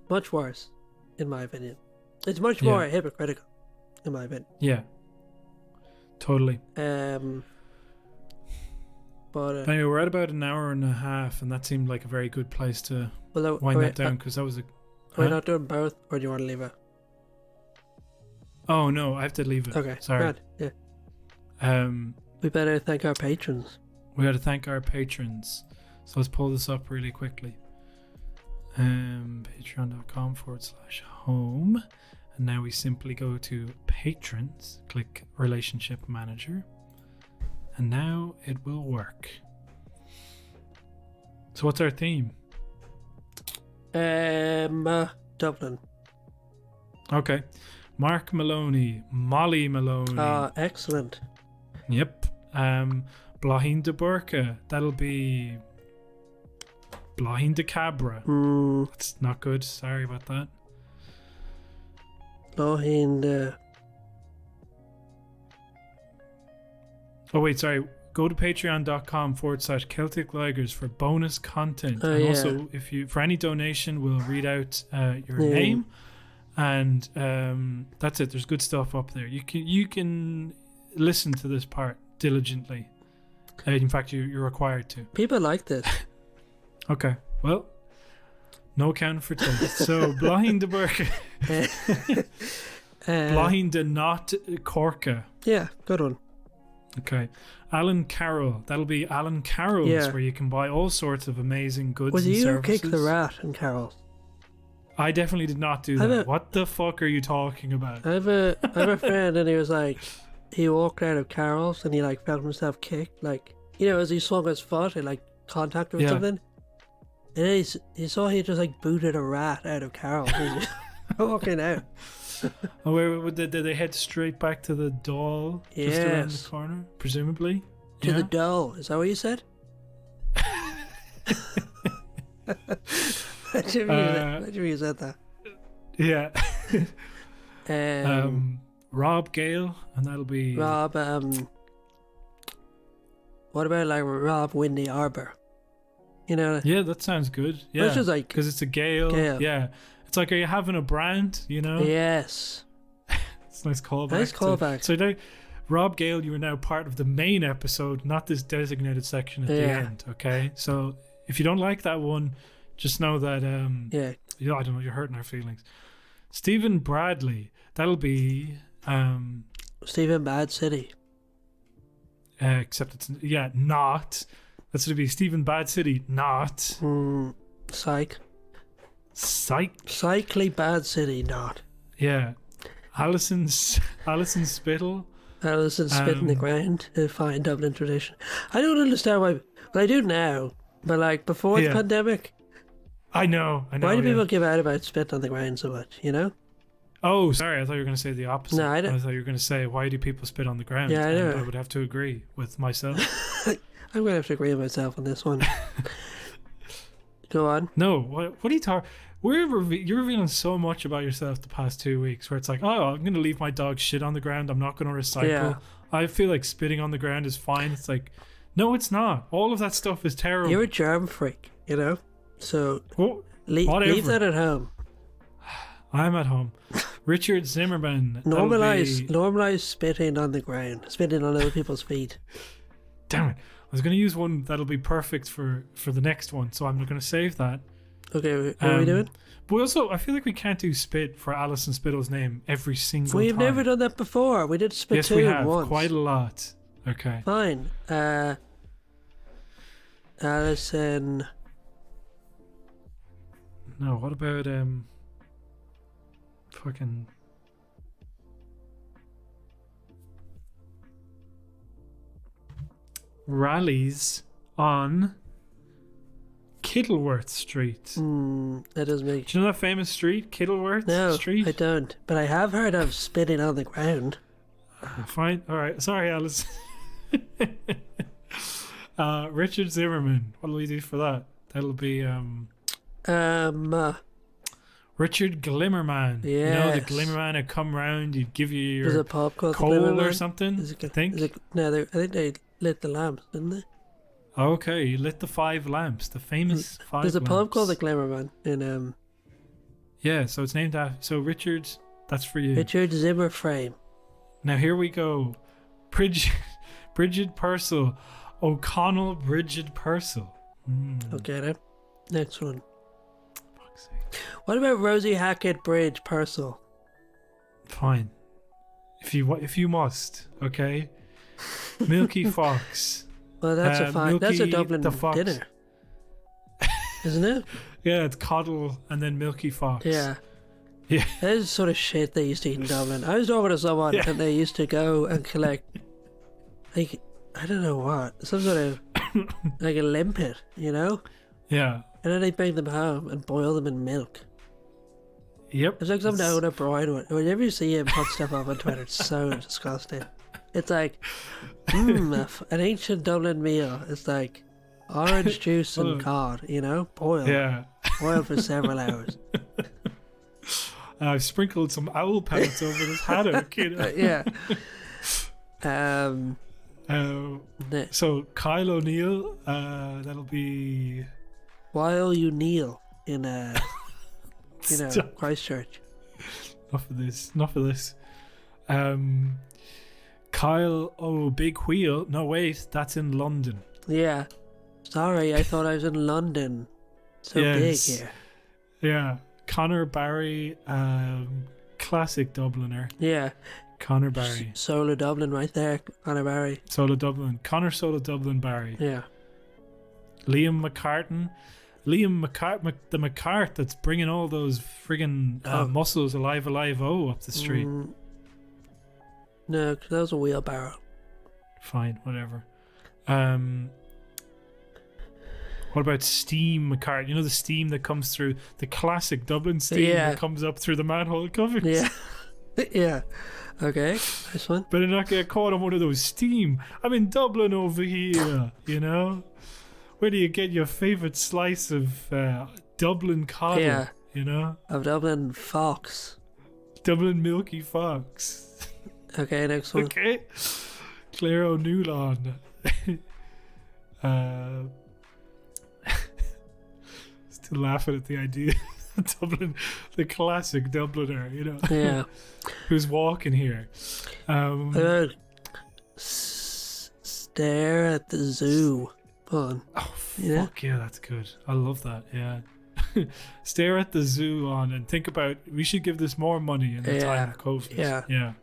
much worse, in my opinion. It's much more hypocritical, in my opinion. Yeah, totally. But But anyway, we're at about an hour and a half, and that seemed like a very good place to wind that down, because that was a... Are we not doing both, or do you want to leave it? Oh, no, I have to leave it. Okay, sorry. Right, yeah. We better thank our patrons. We got to thank our patrons. So let's pull this up really quickly. Patreon.com/home. And now we simply go to patrons, click relationship manager. And now it will work. So what's our theme? Dublin. Okay. Mark Maloney, Molly Maloney. Excellent. Yep. Blahin de Burka. That'll be Blahin de Cabra. That's not good. Sorry about that. Blahin de... Oh wait, sorry. Go to patreon.com/Celtic Ligers for bonus content. And also, if you for any donation, we'll read out your name. And that's it. There's good stuff up there. You can listen to this part diligently. In fact, you're required to. People like this. Okay. Well, no count for taste. So, Blahin de Burka. Blahin de Not Corca. Yeah, good one. Okay. Alan Carroll. That'll be Alan Carroll's, where you can buy all sorts of amazing goods and services. Was you kick the rat in Carroll's? I definitely did not do that. What the fuck are you talking about? I have a friend, and he was like, he walked out of Carroll's and he like felt himself kicked, like, you know, as he swung his foot, it like contacted with something. And then he saw he just like booted a rat out of Carroll's. Walking out. Oh, where did they head straight back to the doll just around the corner, presumably? To the doll, is that what you said? Imagine you said that. Yeah. Rob Gale, and that'll be Rob. What about like Rob Windy Arbor? You know? Yeah, that sounds good. Yeah, it's just like because it's a Gale. Yeah, it's like, are you having a brand? You know? Yes. It's a nice callback. Nice callback. So now, Rob Gale, you are now part of the main episode, not this designated section at the end. Okay, so if you don't like that one, just know that I don't know, you're hurting our feelings. Stephen Bradley, that'll be Stephen Bad City. Except it's not. That's going to be Stephen Bad City, not. Psych. Cycly Bad City, not. Yeah. Alison Spittle. Alison spit in the ground, a fine Dublin tradition. I don't understand why, but I do now. But like before the pandemic, I know. Why do people give out about spit on the ground so much? You know? Oh, sorry. I thought you were going to say the opposite. No, I don't. I thought you were going to say, why do people spit on the ground? Yeah, I know. I would have to agree with myself. I'm going to have to agree with myself on this one. Go on. No, what are you talking? You're revealing so much about yourself the past 2 weeks, where it's like, oh, I'm going to leave my dog shit on the ground. I'm not going to recycle. Yeah. I feel like spitting on the ground is fine. It's like, no, it's not. All of that stuff is terrible. You're a germ freak, you know? So leave that at home. I'm at home. Richard Zimmerman. Normalize spitting on the ground. Spitting on other people's feet. Damn it. I was going to use one that'll be perfect for the next one, so I'm going to save that. Okay, what are we doing? But also, I feel like we can't do spit for Alison Spittle's name every single time. We've never done that before. We did spit yes, we have. once. Quite a lot. Okay. Fine. Alison. No, what about fucking rallies on Kittleworth Street? That doesn't make... Do you know that famous street, Kittleworth Street? No, I don't. But I have heard of spitting on the ground. Fine. All right. Sorry, Alice. Richard Zimmerman. What will we do for that? That'll be Richard Glimmerman. Yes. You know, the Glimmerman would come round, he'd give you your a pub called coal or something, I think. I think they lit the lamps, didn't they? Okay, you lit the 5 lamps, the famous 5 lamps. There's a pub called the Glimmerman in Yeah, so it's named after... So Richard, that's for you. Richard Zimmer Frame. Now here we go. Bridget Purcell. O'Connell, Bridget, Purcell. Okay, then. Next one. Fuck's sake. What about Rosie Hackett, Bridge, Purcell? Fine. If you must, okay. Milky Fox. Well, that's a fine. That's a Milky Dublin the Fox. dinner, isn't it? Yeah, it's Coddle and then Milky Fox. Yeah. Yeah. That is the sort of shit they used to eat in Dublin. I was talking to someone and they used to go and collect, like, I don't know what, some sort of, like a limpet, you know? Yeah. And then they bring them home and boil them in milk. Yep. It's like some Nona Bryan one. Whenever you see him put stuff up on Twitter, it's so disgusting. It's like, an ancient Dublin meal. It's like orange juice and cod, you know? Boiled. Yeah. Boiled for several hours. I've sprinkled some owl pellets over this haddock, you know? Yeah. So Kyle O'Neill, that'll be While You Kneel in Stop. Christchurch. Enough of this. Kyle Big Wheel. No, wait, that's in London. Yeah. Sorry, I thought I was in London. So big here. Yeah. Connor Barry, classic Dubliner. Yeah. Connor Barry. Solo Dublin right there, Connor Barry. Solo Dublin. Connor Solo Dublin Barry. Yeah. Liam McCartan. The McCart that's bringing all those friggin' muscles alive up the street. No, because that was a wheelbarrow. Fine, whatever. What about Steam McCart? You know the steam that comes through, the classic Dublin steam that comes up through the manhole covers? Yeah. Yeah. Okay, nice one. Better not get caught on one of those steam. I'm in Dublin over here, you know? Where do you get your favourite slice of Dublin coddle? Yeah. You know? Of Dublin Fox. Dublin Milky Fox. Okay, next one. Okay. Claire O'Neill. Still laughing at the idea. Dublin, the classic Dubliner, you know? Yeah. Who's walking here. Stare at the zoo. Fun. Oh, fuck yeah, that's good. I love that, yeah. Stare at the zoo on and think about, we should give this more money in the time of COVID. Yeah.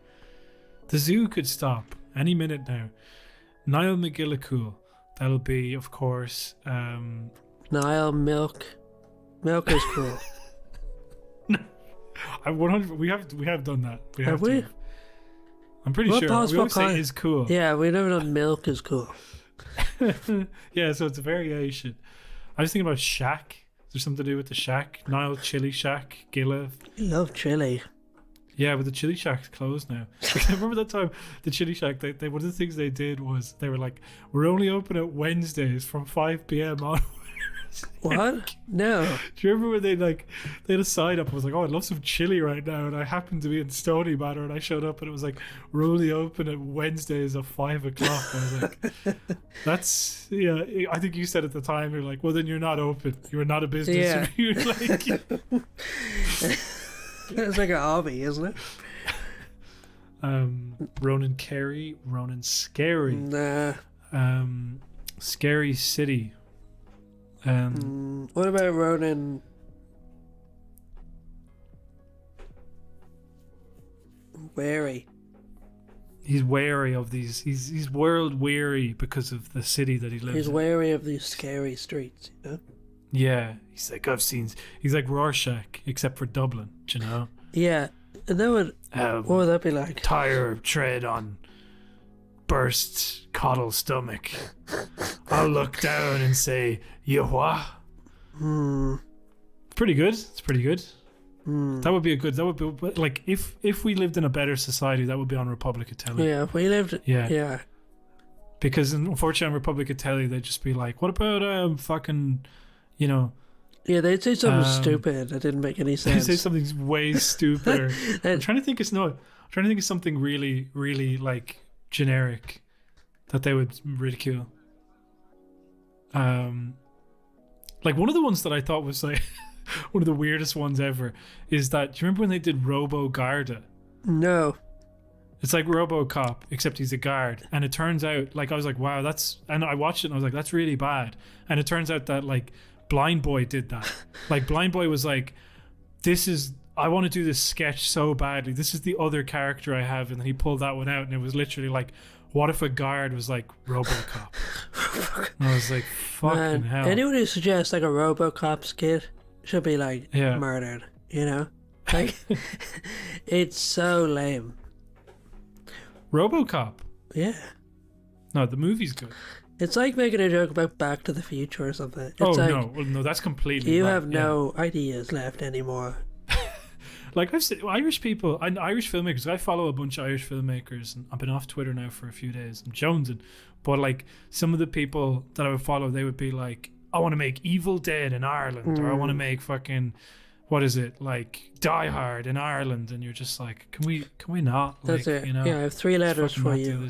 The zoo could stop any minute now. Niall McGillicool. That'll be, of course, Niall Milk. Milk is cool. I 100. We have done that. Have we? I'm pretty sure. We always say is cool. Yeah, we never done milk is cool. Yeah, so it's a variation. I was thinking about Shack. Is there something to do with the Shack? Niall Chili Shack, Gilla. I love chili. Yeah, but the Chili Shack's closed now. I remember that time, the Chili Shack, they one of the things they did was they were like, we're only open at Wednesdays from 5 p.m. on. What? No. Do you remember when they had a sign up? I was like, oh, I'd love some chili right now, and I happened to be in Stony Manor, and I showed up, and it was like, we're only open at Wednesdays at 5 o'clock. I was like, that's I think you said at the time, you're like, well, then you're not open. You're not a business. Yeah. You're like, it's like a hobby, isn't it? Ronan Carey, Ronan Scary. Nah. Scary City. What about Ronan? Wary. He's wary of these. He's world weary because of the city that he lives in. He's wary of these scary streets, you know? Yeah, he's like, he's like Rorschach, except for Dublin, do you know? Yeah, and that would, what would that be like? Tire tread on burst coddle stomach. I'll look down and say, you what? It's pretty good. That would be like if we lived in a better society, that would be on Republic of Telly. Yeah, if we lived. Yeah. Because unfortunately, on Republic of Telly, they'd just be like, "What about fucking, you know?" Yeah, they'd say something stupid that didn't make any sense. They'd say something way stupider. I'm trying to think of something really, really like generic that they would ridicule. Like one of the ones that I thought was like one of the weirdest ones ever is that, do you remember when they did Robo Garda? No. It's like RoboCop, except he's a guard. And it turns out, like, I was like, wow, and I watched it and I was like, that's really bad. And it turns out that, like, Blind Boy did that. Like, Blind Boy was like, I want to do this sketch so badly. This is the other character I have. And then he pulled that one out and it was literally like, what if a guard was like RoboCop? And I was like, fucking hell. Anyone who suggests like a RoboCop skit should be like murdered, you know? Like, it's so lame. RoboCop? Yeah. No, the movie's good. It's like making a joke about Back to the Future or something. It's no, that's completely You right. have no ideas left anymore. Like, I've seen Irish people and Irish filmmakers. I follow a bunch of Irish filmmakers, and I've been off Twitter now for a few days. I'm jonesing, but like some of the people that I would follow, they would be like, "I want to make Evil Dead in Ireland, or I want to make fucking what is it like Die Hard in Ireland," and you're just like, "Can we not?" That's like, it. You know, yeah, I have 3 letters for you.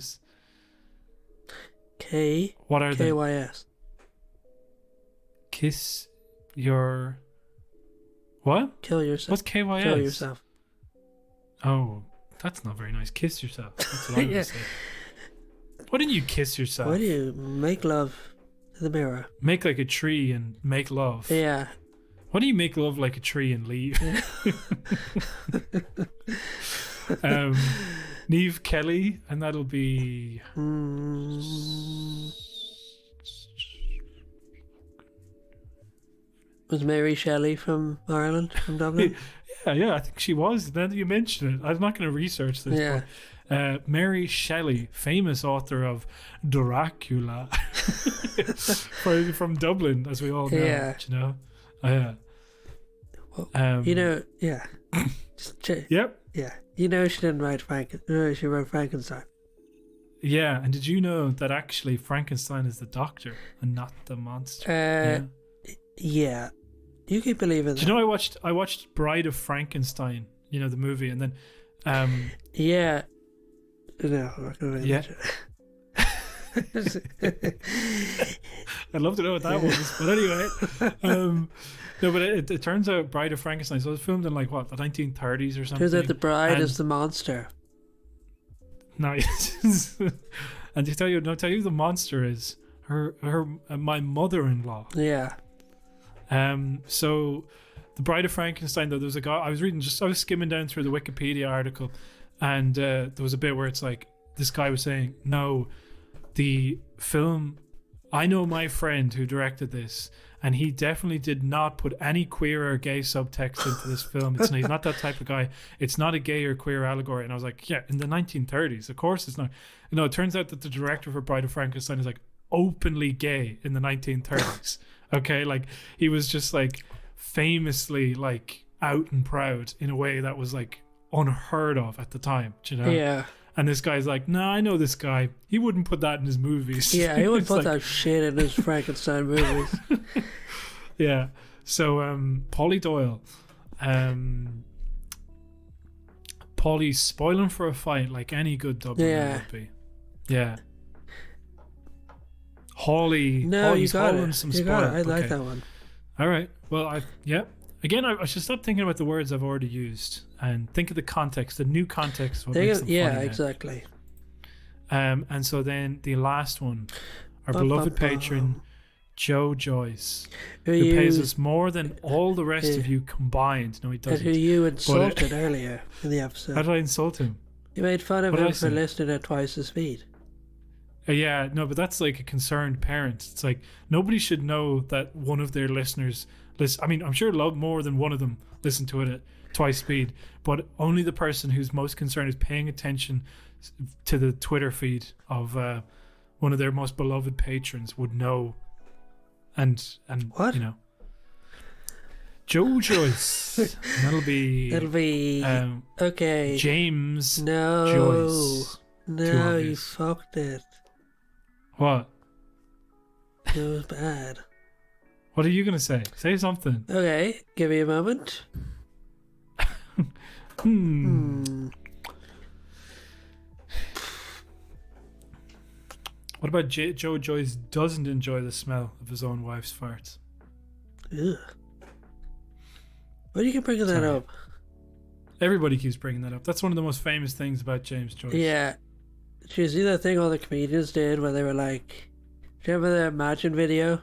K. What are they? KYS. Kiss your. What? Kill yourself. What's KYS? Kill yourself. Oh, that's not very nice. Kiss yourself. That's what I would say. Why didn't you kiss yourself? Why do you make love to the mirror? Make like a tree and make love. Yeah. Why do you make love like a tree and leave? Niamh Kelly, and that'll be. Was Mary Shelley from Ireland, from Dublin? Yeah, I think she was. Now that you mention it, I'm not going to research this. Yeah. But, Mary Shelley, famous author of Dracula, from Dublin, as we all know. Yeah. You know? Yeah. Well, you know, yeah. Yep. Yeah. You know she didn't write she wrote Frankenstein. Yeah, and did you know that actually Frankenstein is the doctor and not the monster? Yeah. You keep believing that. Do you know I watched Bride of Frankenstein, you know, the movie, and then yeah. No, I'm not gonna mention it. I'd love to know what that was, but anyway. No, but it turns out Bride of Frankenstein, so it was filmed in like what, the 1930s or something. Turns out the bride is the monster. Nice. And to tell you who the monster is, my mother-in-law. Yeah. So the Bride of Frankenstein, though, there was a guy I was skimming down through the Wikipedia article, and there was a bit where it's like this guy was saying, no, the film, I know my friend who directed this, and he definitely did not put any queer or gay subtext into this film. He's not that type of guy. It's not a gay or queer allegory. And I was like, yeah, in the 1930s, of course it's not. No, it turns out that the director for Bride of Frankenstein is like openly gay in the 1930s. Okay, like he was just like famously like out and proud in a way that was like unheard of at the time, you know? Yeah. And this guy's like, nah, I know this guy. He wouldn't put that in his movies. Yeah, he wouldn't put that shit in his Frankenstein movies. Yeah. So Paulie Doyle. Paulie's spoiling for a fight like any good Dubliner would be. Yeah. Hawley. No, Paulie's you got hauling it. some You got it. spoil. I like Okay. that one. All right. Well, Again, I should stop thinking about the words I've already used and think of the context, the new context. What makes them funny now. Exactly. And so then the last one, our beloved patron, Joe Joyce, who pays us more than all the rest of you combined. No, he doesn't. Who you insulted earlier in the episode. How did I insult him? You made fun of him for listening at twice the speed. Yeah, no, but that's like a concerned parent. It's like nobody should know that one of their listeners listen. I mean, I'm sure more than one of them listen to it at twice speed, but only the person who's most concerned is paying attention to the Twitter feed of one of their most beloved patrons would know. And what? You know, Joe Joyce. That'll be okay. James Joyce. No, you obvious. fucked it. What? It was bad. What are you gonna say? Say something. Okay, give me a moment. What about Joe Joyce doesn't enjoy the smell of his own wife's farts? Ugh. Why do you keep bringing that up? Everybody keeps bringing that up. That's one of the most famous things about James Joyce. Yeah. Did you see that thing all the comedians did where they were like, do you remember the Imagine video?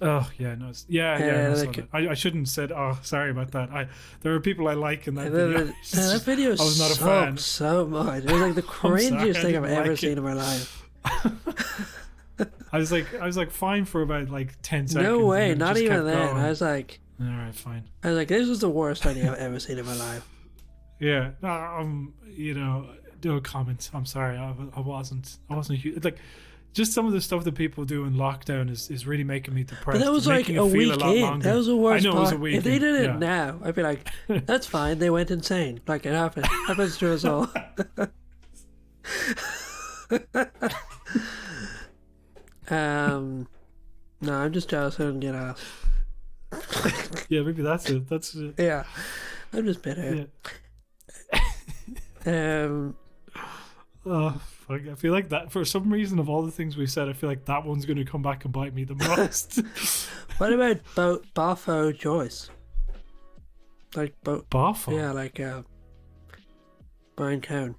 Oh yeah, no, I saw that. I shouldn't have said. Oh, sorry about that. There were people I like in that video. That video I was not a fan. So much. It was like the cringiest thing I've ever seen in my life. I was like fine for about like 10 seconds. No way, not even then. Going. I was like, all right, fine. I was like, this was the worst idea I've ever seen in my life. Yeah, no comments. I'm sorry, I wasn't like. Just some of the stuff that people do in lockdown is really making me depressed. But that was like a week in. That was the worst part. It was a week if they did it now, I'd be like, that's fine. They went insane. Like, it happened. It happens to us all. No, I'm just jealous I didn't get asked. Yeah, maybe that's it. Yeah. I'm just bitter. Yeah. Oh, fuck. I feel like that, for some reason, of all the things we said, I feel like that one's going to come back and bite me the most. What about Boffo Joyce? Like, Boffo? Yeah, like Brian Cowan.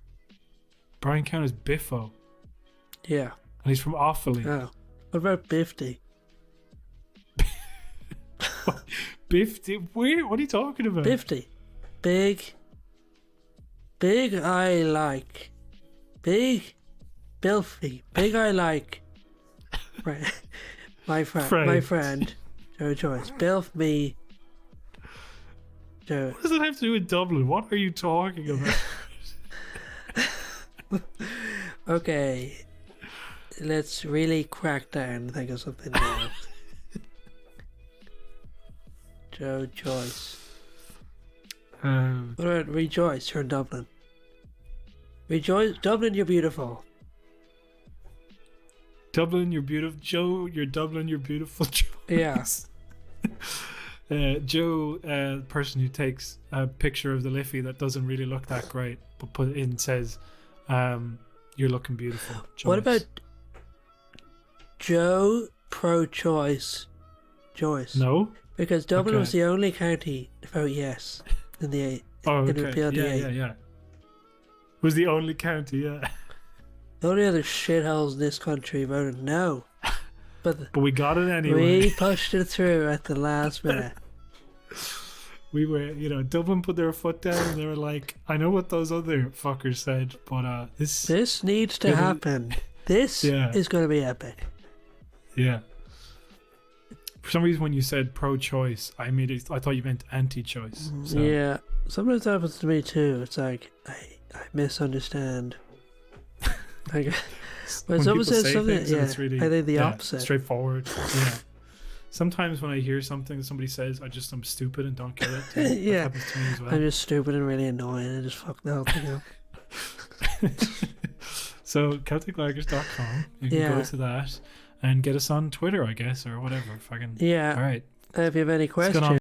Brian Cowan is Biffo. Yeah. And he's from Offaly. Oh. What about Bifty? Bifty? Where? What are you talking about? Bifty. Big I like. Big Bilfy. Big I like. Right. My friend. Joe Joyce. Bilf me. Joe. What does that have to do with Dublin? What are you talking about? Okay. Let's really crack down and think of something else. Joe Joyce. What about Rejoice? You're in Dublin. Rejoice, Dublin, you're beautiful. Dublin, you're beautiful. Joe, you're Dublin, you're beautiful. Yes. Joe, person who takes a picture of the Liffey that doesn't really look that great, but put it in says, you're looking beautiful. Joyce. What about Joe pro-choice Joyce? No. Because Dublin was the only county to vote yes in the repeal the Yeah. Was the only county, yeah. The only other shitholes in this country voted no. But we got it anyway. We pushed it through at the last minute. We were, Dublin put their foot down and they were like, I know what those other fuckers said, but this needs to happen. This is going to be epic. Yeah. For some reason, when you said pro-choice, I thought you meant anti-choice. So. Yeah. Sometimes that happens to me too. It's like, I misunderstand. Like, when someone says something, it's really, I think the opposite. Straightforward. Yeah. Sometimes when I hear something that somebody says, I'm stupid and don't get it. Yeah. That happens to me as well. I'm just stupid and really annoying. I just fuck the whole thing up. So, CelticLigers.com. You can go to that and get us on Twitter, I guess, or whatever. Fucking. Yeah. All right. If you have any questions.